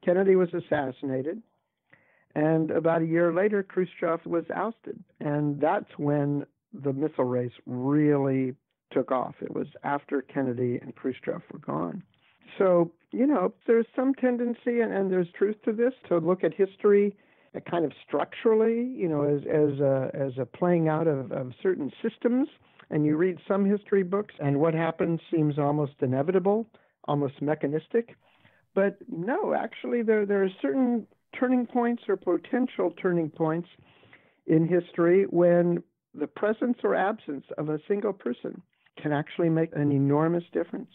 Kennedy was assassinated, and about a year later, Khrushchev was ousted. And that's when the missile race really took off. It was after Kennedy and Khrushchev were gone. So, there's some tendency, and there's truth to this, to look at history kind of structurally, as a playing out of certain systems. And you read some history books, and what happens seems almost inevitable, almost mechanistic. But no, actually, there are certain turning points or potential turning points in history when the presence or absence of a single person can actually make an enormous difference.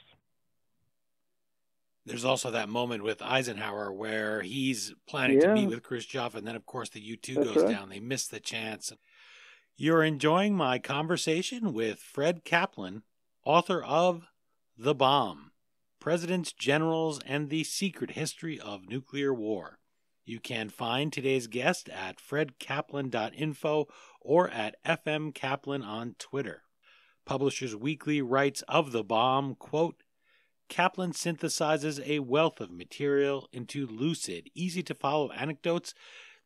There's also that moment with Eisenhower where he's planning to meet with Khrushchev, and then, of course, the U-2 goes down. They miss the chance. You're enjoying my conversation with Fred Kaplan, author of The Bomb, Presidents, Generals, and the Secret History of Nuclear War. You can find today's guest at fredkaplan.info or at fmkaplan on Twitter. Publishers Weekly writes of The Bomb, quote, Kaplan synthesizes a wealth of material into lucid, easy-to-follow anecdotes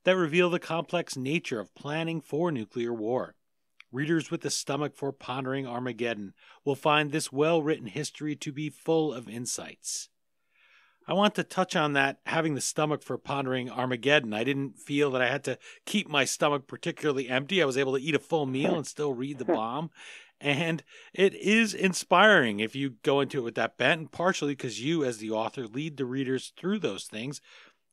that reveal the complex nature of planning for nuclear war. Readers with the stomach for pondering Armageddon will find this well-written history to be full of insights. I want to touch on that, having the stomach for pondering Armageddon. I didn't feel that I had to keep my stomach particularly empty. I was able to eat a full meal and still read The Bomb. And it is inspiring if you go into it with that bent, and partially because you, as the author, lead the readers through those things.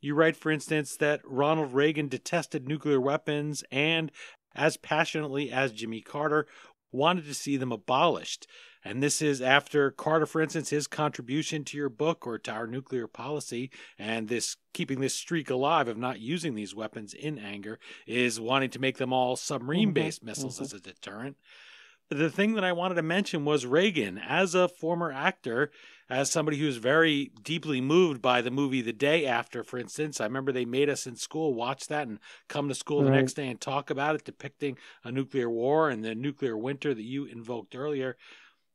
You write, for instance, that Ronald Reagan detested nuclear weapons and, as passionately as Jimmy Carter, wanted to see them abolished. And this is after Carter, for instance, his contribution to your book or to our nuclear policy, and this keeping this streak alive of not using these weapons in anger, is wanting to make them all submarine-based missiles as a deterrent. The thing that I wanted to mention was Reagan. As a former actor, as somebody who's very deeply moved by the movie The Day After, for instance, I remember they made us in school watch that and come to school the next day and talk about it, depicting a nuclear war and the nuclear winter that you invoked earlier.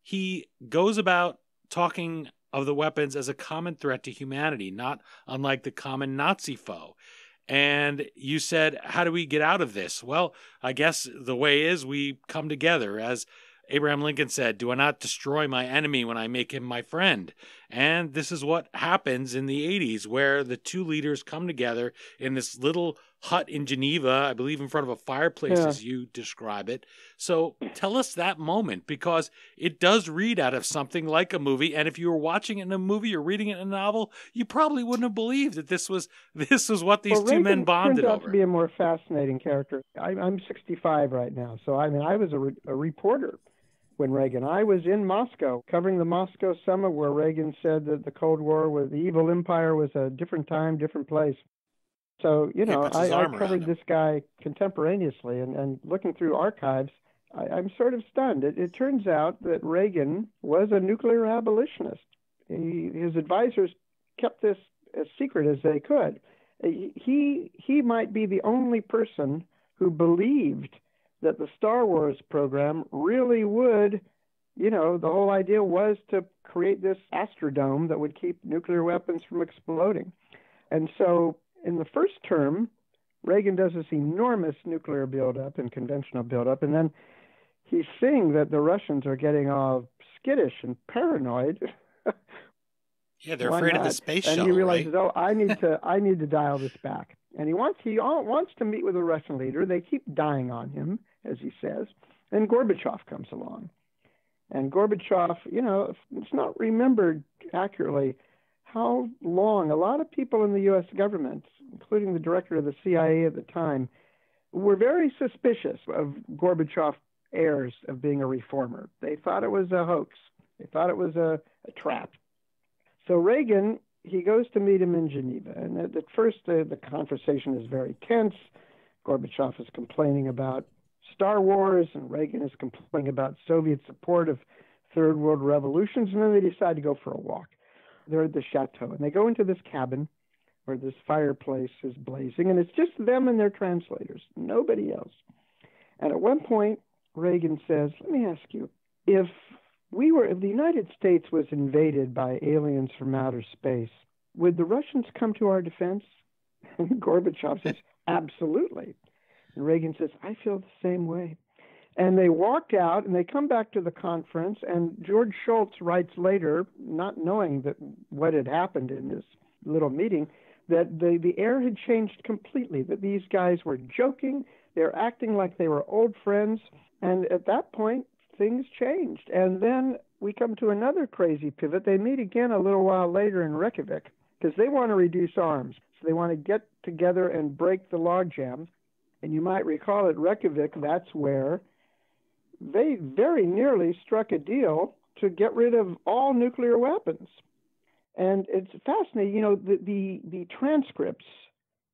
He goes about talking of the weapons as a common threat to humanity, not unlike the common Nazi foe. And you said, how do we get out of this? Well, I guess the way is we come together. As Abraham Lincoln said, do I not destroy my enemy when I make him my friend? And this is what happens in the 80s, where the two leaders come together in this little hut in Geneva, I believe in front of a fireplace, as you describe it. So tell us that moment, because it does read out of something like a movie. And if you were watching it in a movie or reading it in a novel, you probably wouldn't have believed that this was what these two men bonded over. Turns out to be a more fascinating character. I'm 65 right now, so I was a reporter when Reagan. I was in Moscow covering the Moscow summit where Reagan said that the Cold War was the evil empire was a different time, different place. So, I covered this guy contemporaneously, and looking through archives, I'm sort of stunned. It turns out that Reagan was a nuclear abolitionist. His advisors kept this as secret as they could. He might be the only person who believed that the Star Wars program really would, the whole idea was to create this astrodome that would keep nuclear weapons from exploding. And so in the first term, Reagan does this enormous nuclear buildup and conventional buildup, and then he's seeing that the Russians are getting all skittish and paranoid. Yeah, they're afraid of the space shuttle, and he realizes, right? I need to dial this back. And he wants to meet with the Russian leader. They keep dying on him, as he says. And Gorbachev comes along. And Gorbachev, it's not remembered accurately how long a lot of people in the U.S. government, including the director of the CIA at the time, were very suspicious of Gorbachev airs of being a reformer. They thought it was a hoax. They thought it was a trap. So Reagan, he goes to meet him in Geneva. And at first, the conversation is very tense. Gorbachev is complaining about Star Wars, and Reagan is complaining about Soviet support of Third World revolutions. And then they decide to go for a walk. They're at the chateau, and they go into this cabin where this fireplace is blazing, and it's just them and their translators, nobody else. And at one point, Reagan says, let me ask you, if the United States was invaded by aliens from outer space, would the Russians come to our defense? And Gorbachev says, absolutely. And Reagan says, I feel the same way. And they walked out, and they come back to the conference, and George Shultz writes later, not knowing that what had happened in this little meeting, that the air had changed completely, that these guys were joking, they're acting like they were old friends, and at that point, things changed. And then we come to another crazy pivot. They meet again a little while later in Reykjavik, because they want to reduce arms. So they want to get together and break the logjam. And you might recall at Reykjavik, that's where they very nearly struck a deal to get rid of all nuclear weapons. And it's fascinating, the transcripts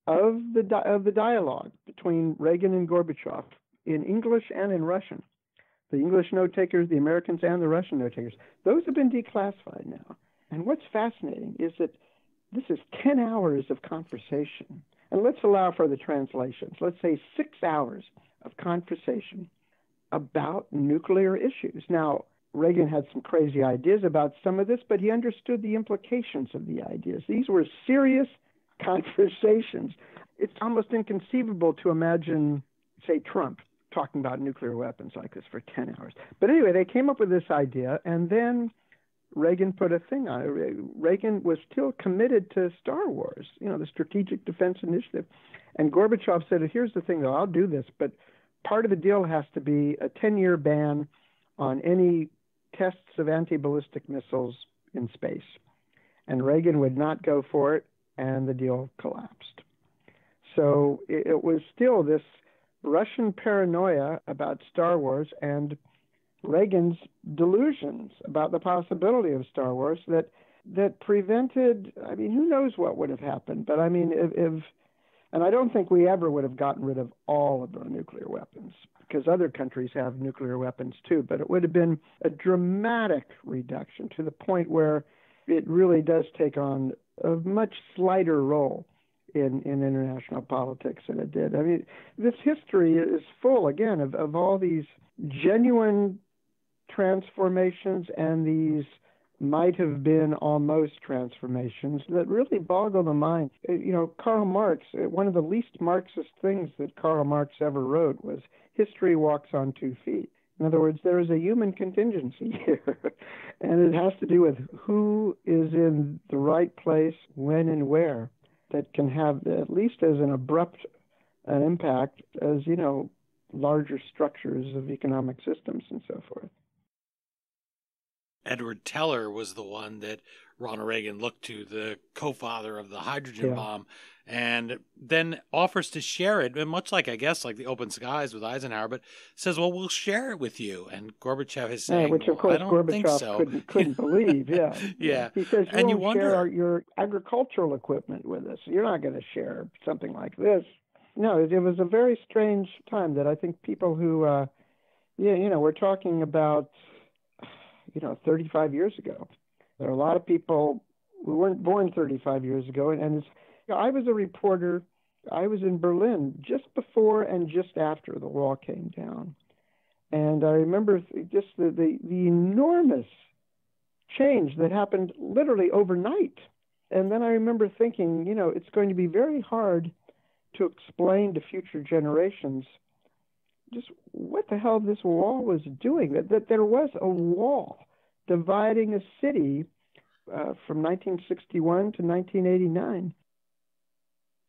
of the dialogue between Reagan and Gorbachev in English and in Russian, the English note takers, the Americans, and the Russian note takers, those have been declassified now. And what's fascinating is that this is 10 hours of conversation. And let's allow for the translations. Let's say 6 hours of conversation about nuclear issues. Now, Reagan had some crazy ideas about some of this, but he understood the implications of the ideas. These were serious conversations. It's almost inconceivable to imagine, say, Trump talking about nuclear weapons like this for 10 hours. But anyway, they came up with this idea, and then Reagan put a thing on it. Reagan was still committed to Star Wars, the Strategic Defense Initiative. And Gorbachev said, here's the thing, though, I'll do this, but part of the deal has to be a 10-year ban on any tests of anti-ballistic missiles in space. And Reagan would not go for it, and the deal collapsed. So it was still this Russian paranoia about Star Wars and Reagan's delusions about the possibility of Star Wars that prevented, who knows what would have happened. But and I don't think we ever would have gotten rid of all of the nuclear weapons, because other countries have nuclear weapons too, but it would have been a dramatic reduction to the point where it really does take on a much slighter role in international politics than it did. This history is full, again, of all these genuine transformations and these might have been almost transformations that really boggle the mind. Karl Marx, one of the least Marxist things that Karl Marx ever wrote was history walks on 2 feet. In other words, there is a human contingency here, and it has to do with who is in the right place, when and where, that can have at least as an abrupt an impact as, larger structures of economic systems and so forth. Edward Teller was the one that Ronald Reagan looked to, the co-father of the hydrogen bomb, and then offers to share it, and much like, I guess, like the Open Skies with Eisenhower, but says, well, we'll share it with you. And Gorbachev is saying, which, of course, I don't Gorbachev think so. couldn't believe, Yeah. He says, and you won't share wonder, your agricultural equipment with us. You're not going to share something like this. No, it was a very strange time that I think people who, we're talking about 35 years ago. There are a lot of people who weren't born 35 years ago. And I was a reporter. I was in Berlin just before and just after the wall came down. And I remember just the enormous change that happened literally overnight. And then I remember thinking, it's going to be very hard to explain to future generations just what the hell this wall was doing, that there was a wall dividing a city from 1961 to 1989.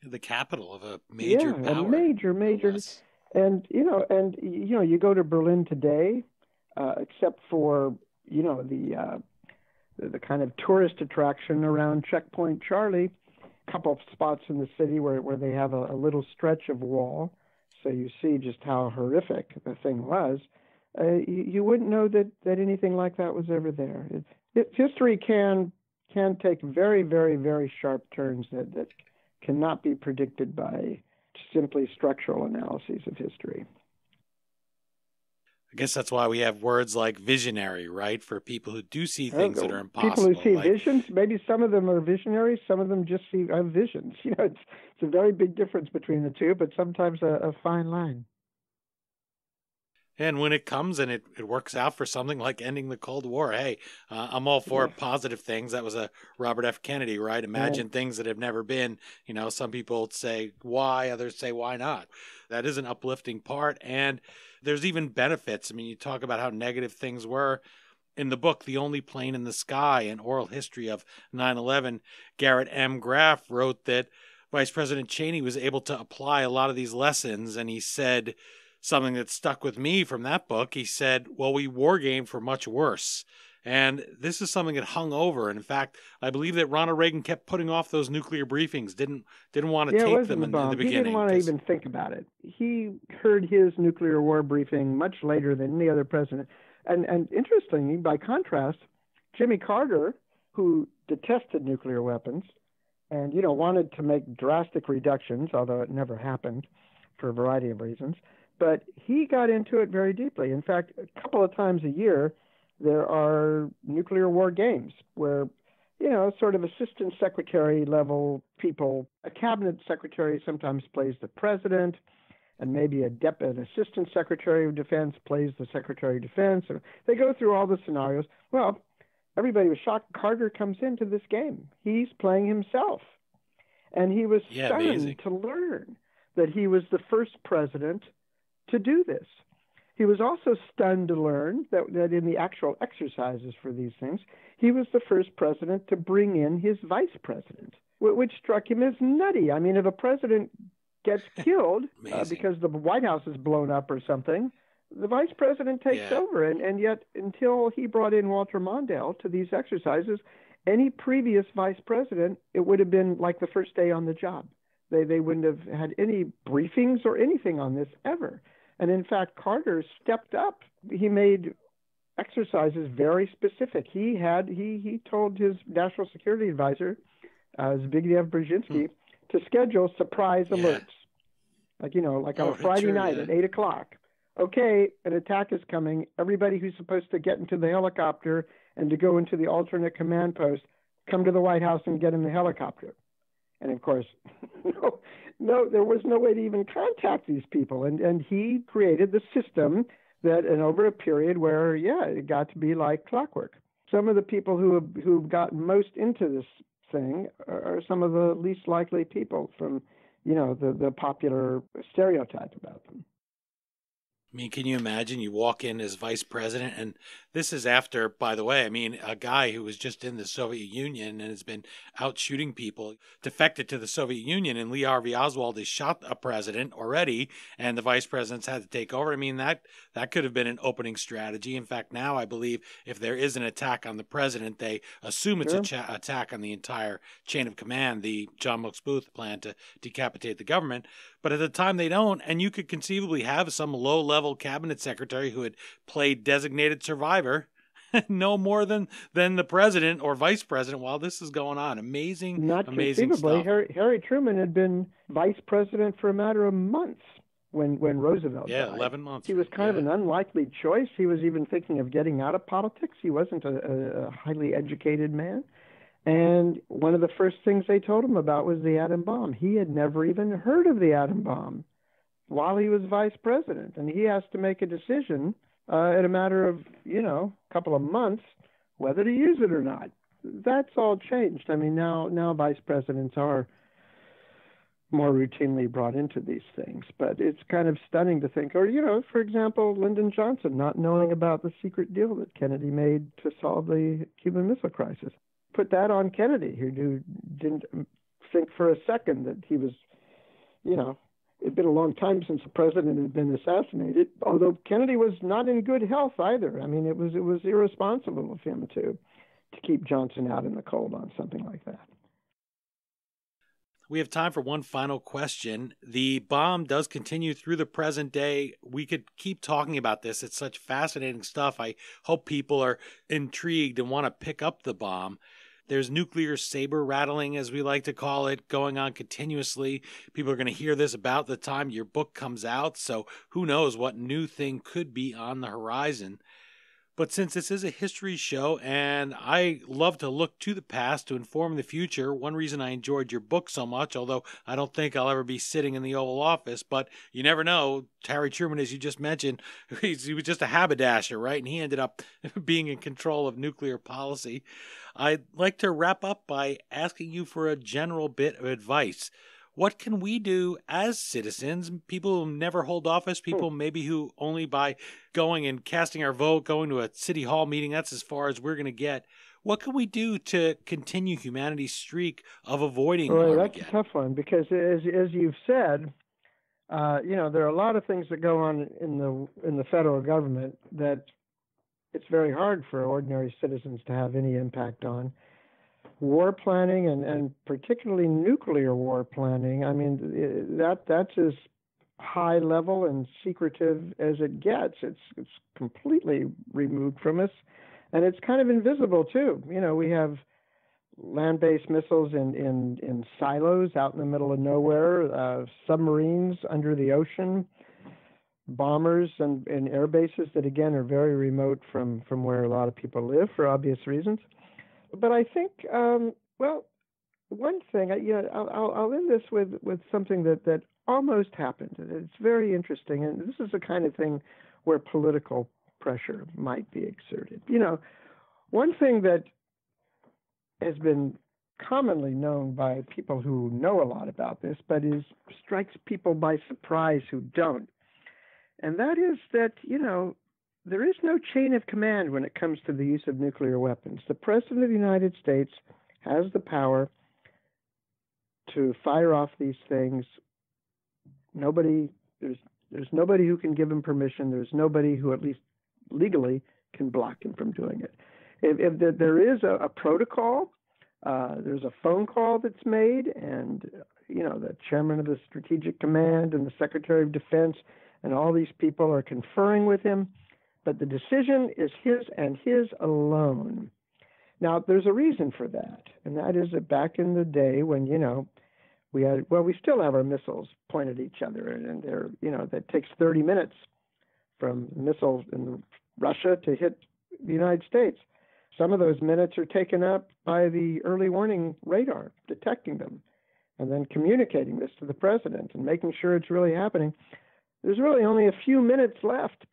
The capital of a major power. A major. Yes. And, you go to Berlin today, except for, the kind of tourist attraction around Checkpoint Charlie, a couple of spots in the city where they have a little stretch of wall. So you see just how horrific the thing was. you wouldn't know that anything like that was ever there. History can take very, very, very sharp turns that cannot be predicted by simply structural analyses of history. I guess that's why we have words like visionary, right? For people who do see things that are People impossible. who see visions, maybe some of them are visionaries, some of them just have visions. It's a very big difference between the two, but sometimes a fine line. And when it comes and it works out for something like ending the Cold War, hey, I'm all for positive things. That was a Robert F. Kennedy, right? Imagine things that have never been. Some people say why, others say why not. That is an uplifting part. And there's even benefits. I mean, you talk about how negative things were. In the book, The Only Plane in the Sky, an oral history of 9/11, Garrett M. Graff wrote that Vice President Cheney was able to apply a lot of these lessons. And he said something that stuck with me from that book. He said, well, we wargamed for much worse. And this is something that hung over. And in fact, I believe that Ronald Reagan kept putting off those nuclear briefings, didn't want to tape them in the beginning. He didn't want to even think about it. He heard his nuclear war briefing much later than any other president. And interestingly, by contrast, Jimmy Carter, who detested nuclear weapons and, wanted to make drastic reductions, although it never happened for a variety of reasons, but he got into it very deeply. In fact, a couple of times a year, there are nuclear war games where, sort of assistant secretary level people, a cabinet secretary sometimes plays the president, and maybe an assistant secretary of defense plays the secretary of defense. And they go through all the scenarios. Well, everybody was shocked. Carter comes into this game. He's playing himself. And he was stunned to learn that he was the first president to do this. He was also stunned to learn that in the actual exercises for these things, he was the first president to bring in his vice president, which struck him as nutty. I mean, if a president gets killed because the White House is blown up or something, the vice president takes over. And yet, until he brought in Walter Mondale to these exercises, any previous vice president, it would have been like the first day on the job. They wouldn't have had any briefings or anything on this ever. And in fact, Carter stepped up. He made exercises very specific. He told his national security advisor, Zbigniew Brzezinski, to schedule surprise alerts. Like on a Friday night at 8 o'clock. Okay, an attack is coming. Everybody who's supposed to get into the helicopter and to go into the alternate command post, come to the White House and get in the helicopter. And of course, no, there was no way to even contact these people. And he created the system that, and over a period where, it got to be like clockwork. Some of the people who've gotten most into this thing are some of the least likely people from, the popular stereotype about them. I mean, can you imagine you walk in as vice president, and this is after, by the way, a guy who was just in the Soviet Union and has been out shooting people, defected to the Soviet Union, and Lee Harvey Oswald has shot a president already, and the vice presidents had to take over. I mean, that could have been an opening strategy. In fact, now I believe if there is an attack on the president, they assume it's an attack on the entire chain of command, the John Wilkes Booth plan to decapitate the government. But at the time they don't, and you could conceivably have some low-level cabinet secretary who had played designated survivor no more than the president or vice president while this is going on. Amazing stuff. Harry Truman had been vice president for a matter of months when Roosevelt died. 11 months. He was kind of an unlikely choice. He was even thinking of getting out of politics. He wasn't a highly educated man. And one of the first things they told him about was the atom bomb. He had never even heard of the atom bomb while he was vice president. And he has to make a decision in a matter of, a couple of months whether to use it or not. That's all changed. I mean, now vice presidents are more routinely brought into these things. But it's kind of stunning to think, or, for example, Lyndon Johnson not knowing about the secret deal that Kennedy made to solve the Cuban Missile Crisis. Put that on Kennedy, who didn't think for a second that he was, it'd been a long time since the president had been assassinated, although Kennedy was not in good health either. I mean, it was irresponsible of him to keep Johnson out in the cold on something like that. We have time for one final question. The bomb does continue through the present day. We could keep talking about this. It's such fascinating stuff. I hope people are intrigued and want to pick up the bomb. There's nuclear saber rattling, as we like to call it, going on continuously. People are going to hear this about the time your book comes out, so who knows what new thing could be on the horizon. But since this is a history show and I love to look to the past to inform the future, one reason I enjoyed your book so much, although I don't think I'll ever be sitting in the Oval Office, but you never know. Harry Truman, as you just mentioned, he was just a haberdasher, right? And he ended up being in control of nuclear policy. I'd like to wrap up by asking you for a general bit of advice. What can we do as citizens, people who never hold office, people maybe who only by going and casting our vote, going to a city hall meeting, that's as far as we're going to get. What can we do to continue humanity's streak of avoiding Armageddon? That's a tough one because, as you've said, there are a lot of things that go on in the federal government that it's very hard for ordinary citizens to have any impact on. War planning and particularly nuclear war planning, I mean, that's as high level and secretive as it gets. It's completely removed from us, and it's kind of invisible too. We have land-based missiles in silos out in the middle of nowhere, submarines under the ocean, bombers and air bases that again are very remote from where a lot of people live for obvious reasons. But I think, one thing, I'll end this with something that almost happened. It's very interesting, and this is the kind of thing where political pressure might be exerted. One thing that has been commonly known by people who know a lot about this, but strikes people by surprise who don't, and that is that, there is no chain of command when it comes to the use of nuclear weapons. The President of the United States has the power to fire off these things. There's nobody who can give him permission. There's nobody who, at least legally, can block him from doing it. If there is a protocol, there's a phone call that's made, and the chairman of the Strategic Command and the Secretary of Defense and all these people are conferring with him. But the decision is his and his alone. Now, there's a reason for that, and that is that back in the day when, we still have our missiles pointed at each other, and they're, that takes 30 minutes from missiles in Russia to hit the United States. Some of those minutes are taken up by the early warning radar, detecting them, and then communicating this to the president and making sure it's really happening. There's really only a few minutes left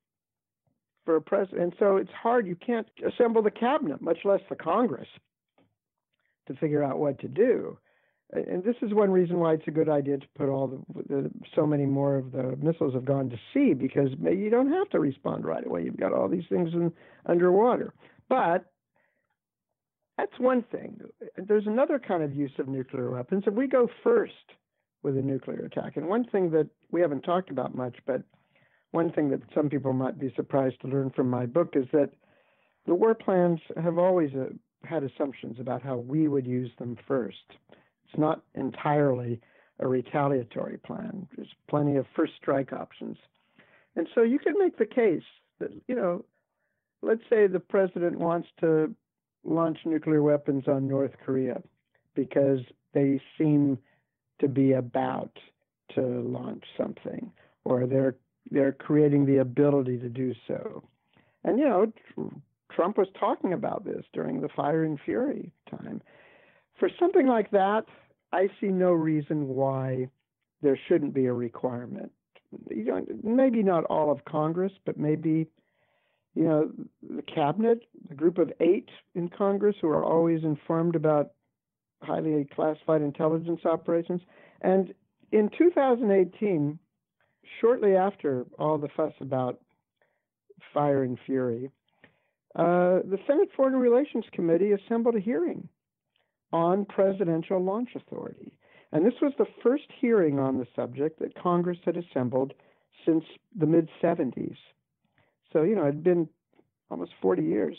for a president, and so it's hard. You can't assemble the cabinet, much less the Congress, to figure out what to do. And this is one reason why it's a good idea to put so many more of the missiles have gone to sea, because you don't have to respond right away. You've got all these things underwater. But that's one thing. There's another kind of use of nuclear weapons, and we go first with a nuclear attack. And one thing that we haven't talked about much, but one thing that some people might be surprised to learn from my book is that the war plans have always had assumptions about how we would use them first. It's not entirely a retaliatory plan. There's plenty of first strike options. And so you could make the case that, let's say the president wants to launch nuclear weapons on North Korea because they seem to be about to launch something, or they're creating the ability to do so. And, Trump was talking about this during the Fire and Fury time. For something like that, I see no reason why there shouldn't be a requirement. Maybe not all of Congress, but maybe, the cabinet, the group of 8 in Congress who are always informed about highly classified intelligence operations. And in 2018, shortly after all the fuss about Fire and Fury, the Senate Foreign Relations Committee assembled a hearing on presidential launch authority. And this was the first hearing on the subject that Congress had assembled since the mid-'70s. So, it had been almost 40 years,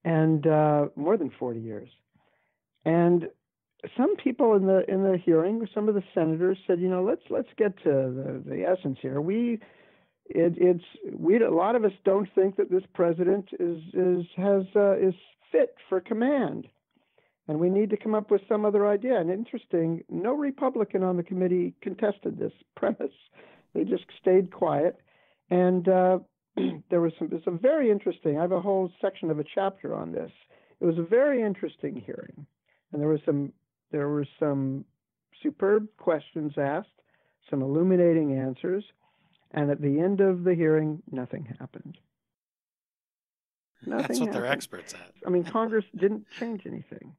and more than 40 years. And some people in the hearing, some of the senators said, let's get to the essence here. A lot of us don't think that this president is fit for command, and we need to come up with some other idea. And interesting, no Republican on the committee contested this premise. They just stayed quiet. And there was some very interesting. I have a whole section of a chapter on this. It was a very interesting hearing, and there were some superb questions asked, some illuminating answers, and at the end of the hearing, nothing happened. That's what they're experts at. I mean, Congress didn't change anything.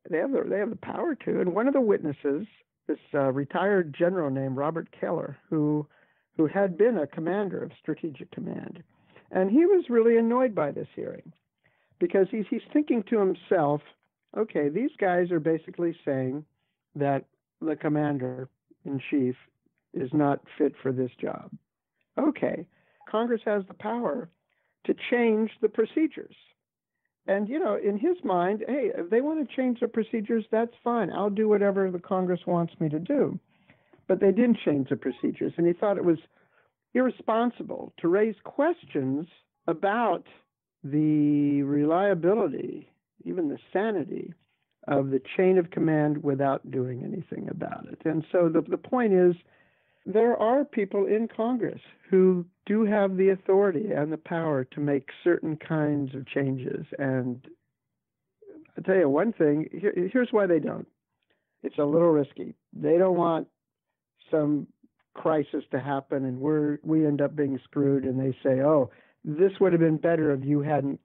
They have the power to. And one of the witnesses, this retired general named Robert Keller, who had been a commander of Strategic Command, and he was really annoyed by this hearing because he's thinking to himself, okay, these guys are basically saying that the commander-in-chief is not fit for this job. Okay, Congress has the power to change the procedures. And, in his mind, hey, if they want to change the procedures, that's fine. I'll do whatever the Congress wants me to do. But they didn't change the procedures, and he thought it was irresponsible to raise questions about the reliability, even the sanity of the chain of command without doing anything about it. And so the point is, there are people in Congress who do have the authority and the power to make certain kinds of changes. And I'll tell you one thing, here's why they don't. It's a little risky. They don't want some crisis to happen and we end up being screwed, and they say, oh, this would have been better if you hadn't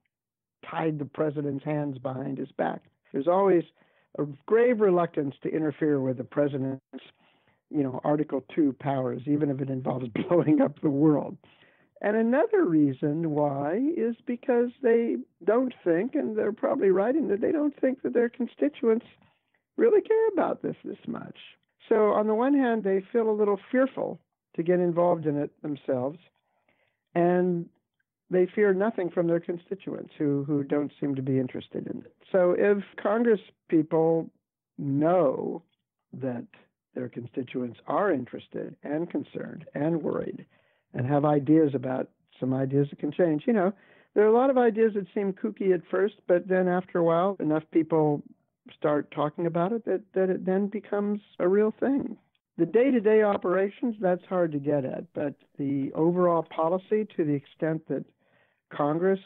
tied the president's hands behind his back. There's always a grave reluctance to interfere with the president's Article 2 powers, even if it involves blowing up the world. And another reason why is because they don't think, and they're probably right in that they don't think that their constituents really care about this much. So on the one hand, they feel a little fearful to get involved in it themselves, and they fear nothing from their constituents who don't seem to be interested in it. So if Congress people know that their constituents are interested and concerned and worried and have ideas about some ideas that can change, there are a lot of ideas that seem kooky at first, but then after a while, enough people start talking about it that it then becomes a real thing. The day-to-day operations, that's hard to get at, but the overall policy, to the extent that Congress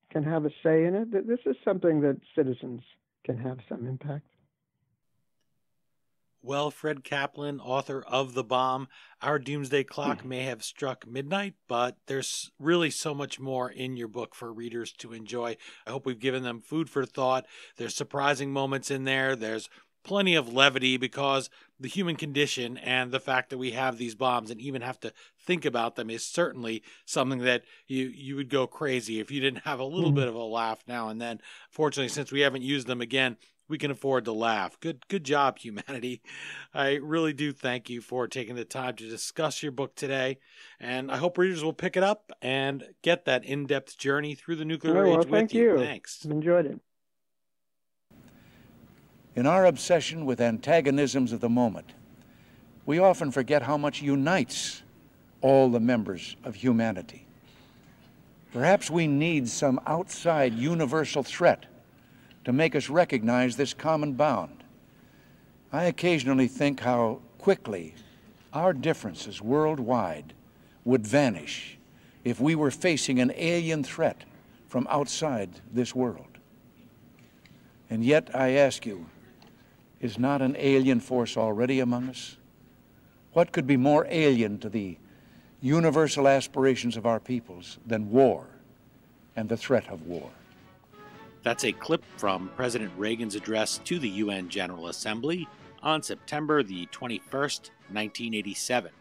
can have a say in it, that this is something that citizens can have some impact. Well, Fred Kaplan, author of The Bomb, our doomsday clock may have struck midnight, but there's really so much more in your book for readers to enjoy. I hope we've given them food for thought. There's surprising moments in there. There's plenty of levity because the human condition and the fact that we have these bombs and even have to think about them is certainly something that you would go crazy if you didn't have a little bit of a laugh now and then. Fortunately, since we haven't used them again, we can afford to laugh. Good job, humanity. I really do thank you for taking the time to discuss your book today, and I hope readers will pick it up and get that in-depth journey through the nuclear age with you. Thanks. Enjoyed it. In our obsession with antagonisms of the moment, we often forget how much unites all the members of humanity. Perhaps we need some outside universal threat to make us recognize this common bound. I occasionally think how quickly our differences worldwide would vanish if we were facing an alien threat from outside this world. And yet, I ask you, is not an alien force already among us? What could be more alien to the universal aspirations of our peoples than war and the threat of war? That's a clip from President Reagan's address to the UN General Assembly on September the 21st, 1987.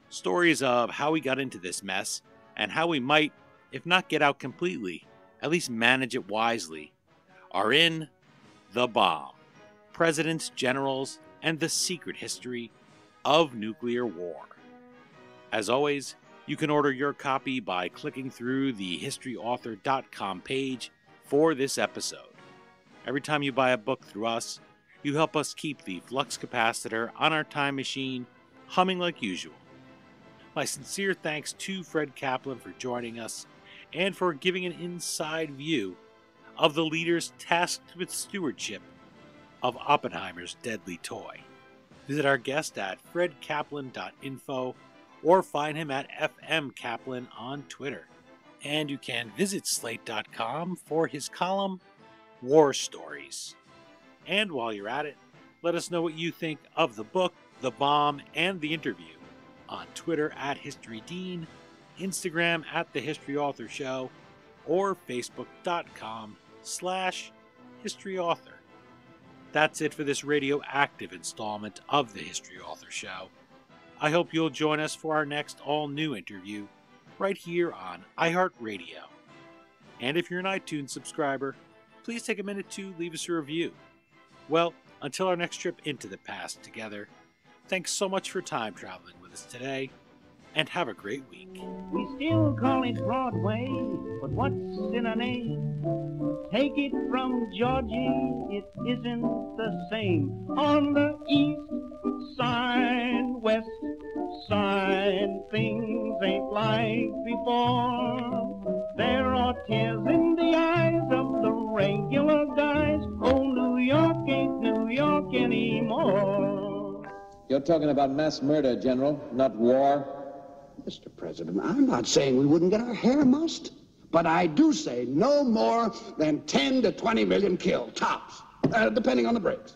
Stories of how we got into this mess and how we might, if not get out completely, at least manage it wisely, are in The Bomb: Presidents, Generals, and the Secret History of Nuclear War. As always, you can order your copy by clicking through the historyauthor.com page for this episode. Every time you buy a book through us, You help us keep the flux capacitor on our time machine humming like usual. My sincere thanks to Fred Kaplan for joining us and for giving an inside view of the leaders tasked with stewardship of Oppenheimer's deadly toy. Visit our guest at fredkaplan.info or find him at FM Kaplan on Twitter. And you can visit slate.com for his column, War Stories. And while you're at it, let us know what you think of the book, the bomb, and the interview on Twitter at HistoryDean, Instagram at The History Author Show, or Facebook.com/HistoryAuthor. That's it for this radioactive installment of The History Author Show. I hope you'll join us for our next all-new interview right here on iHeartRadio. And if you're an iTunes subscriber, please take a minute to leave us a review. Well, until our next trip into the past together, thanks so much for time traveling with us today, and have a great week. We still call it Broadway, but what's in a name? Take it from Georgie, it isn't the same. On the east side, west side, things ain't like before. There are tears in the eyes of the regular guys. Oh, New York ain't New York anymore. You're talking about mass murder, General, not war. Mr. President, I'm not saying we wouldn't get our hair mussed, but I do say no more than 10 to 20 million killed, tops, depending on the breaks.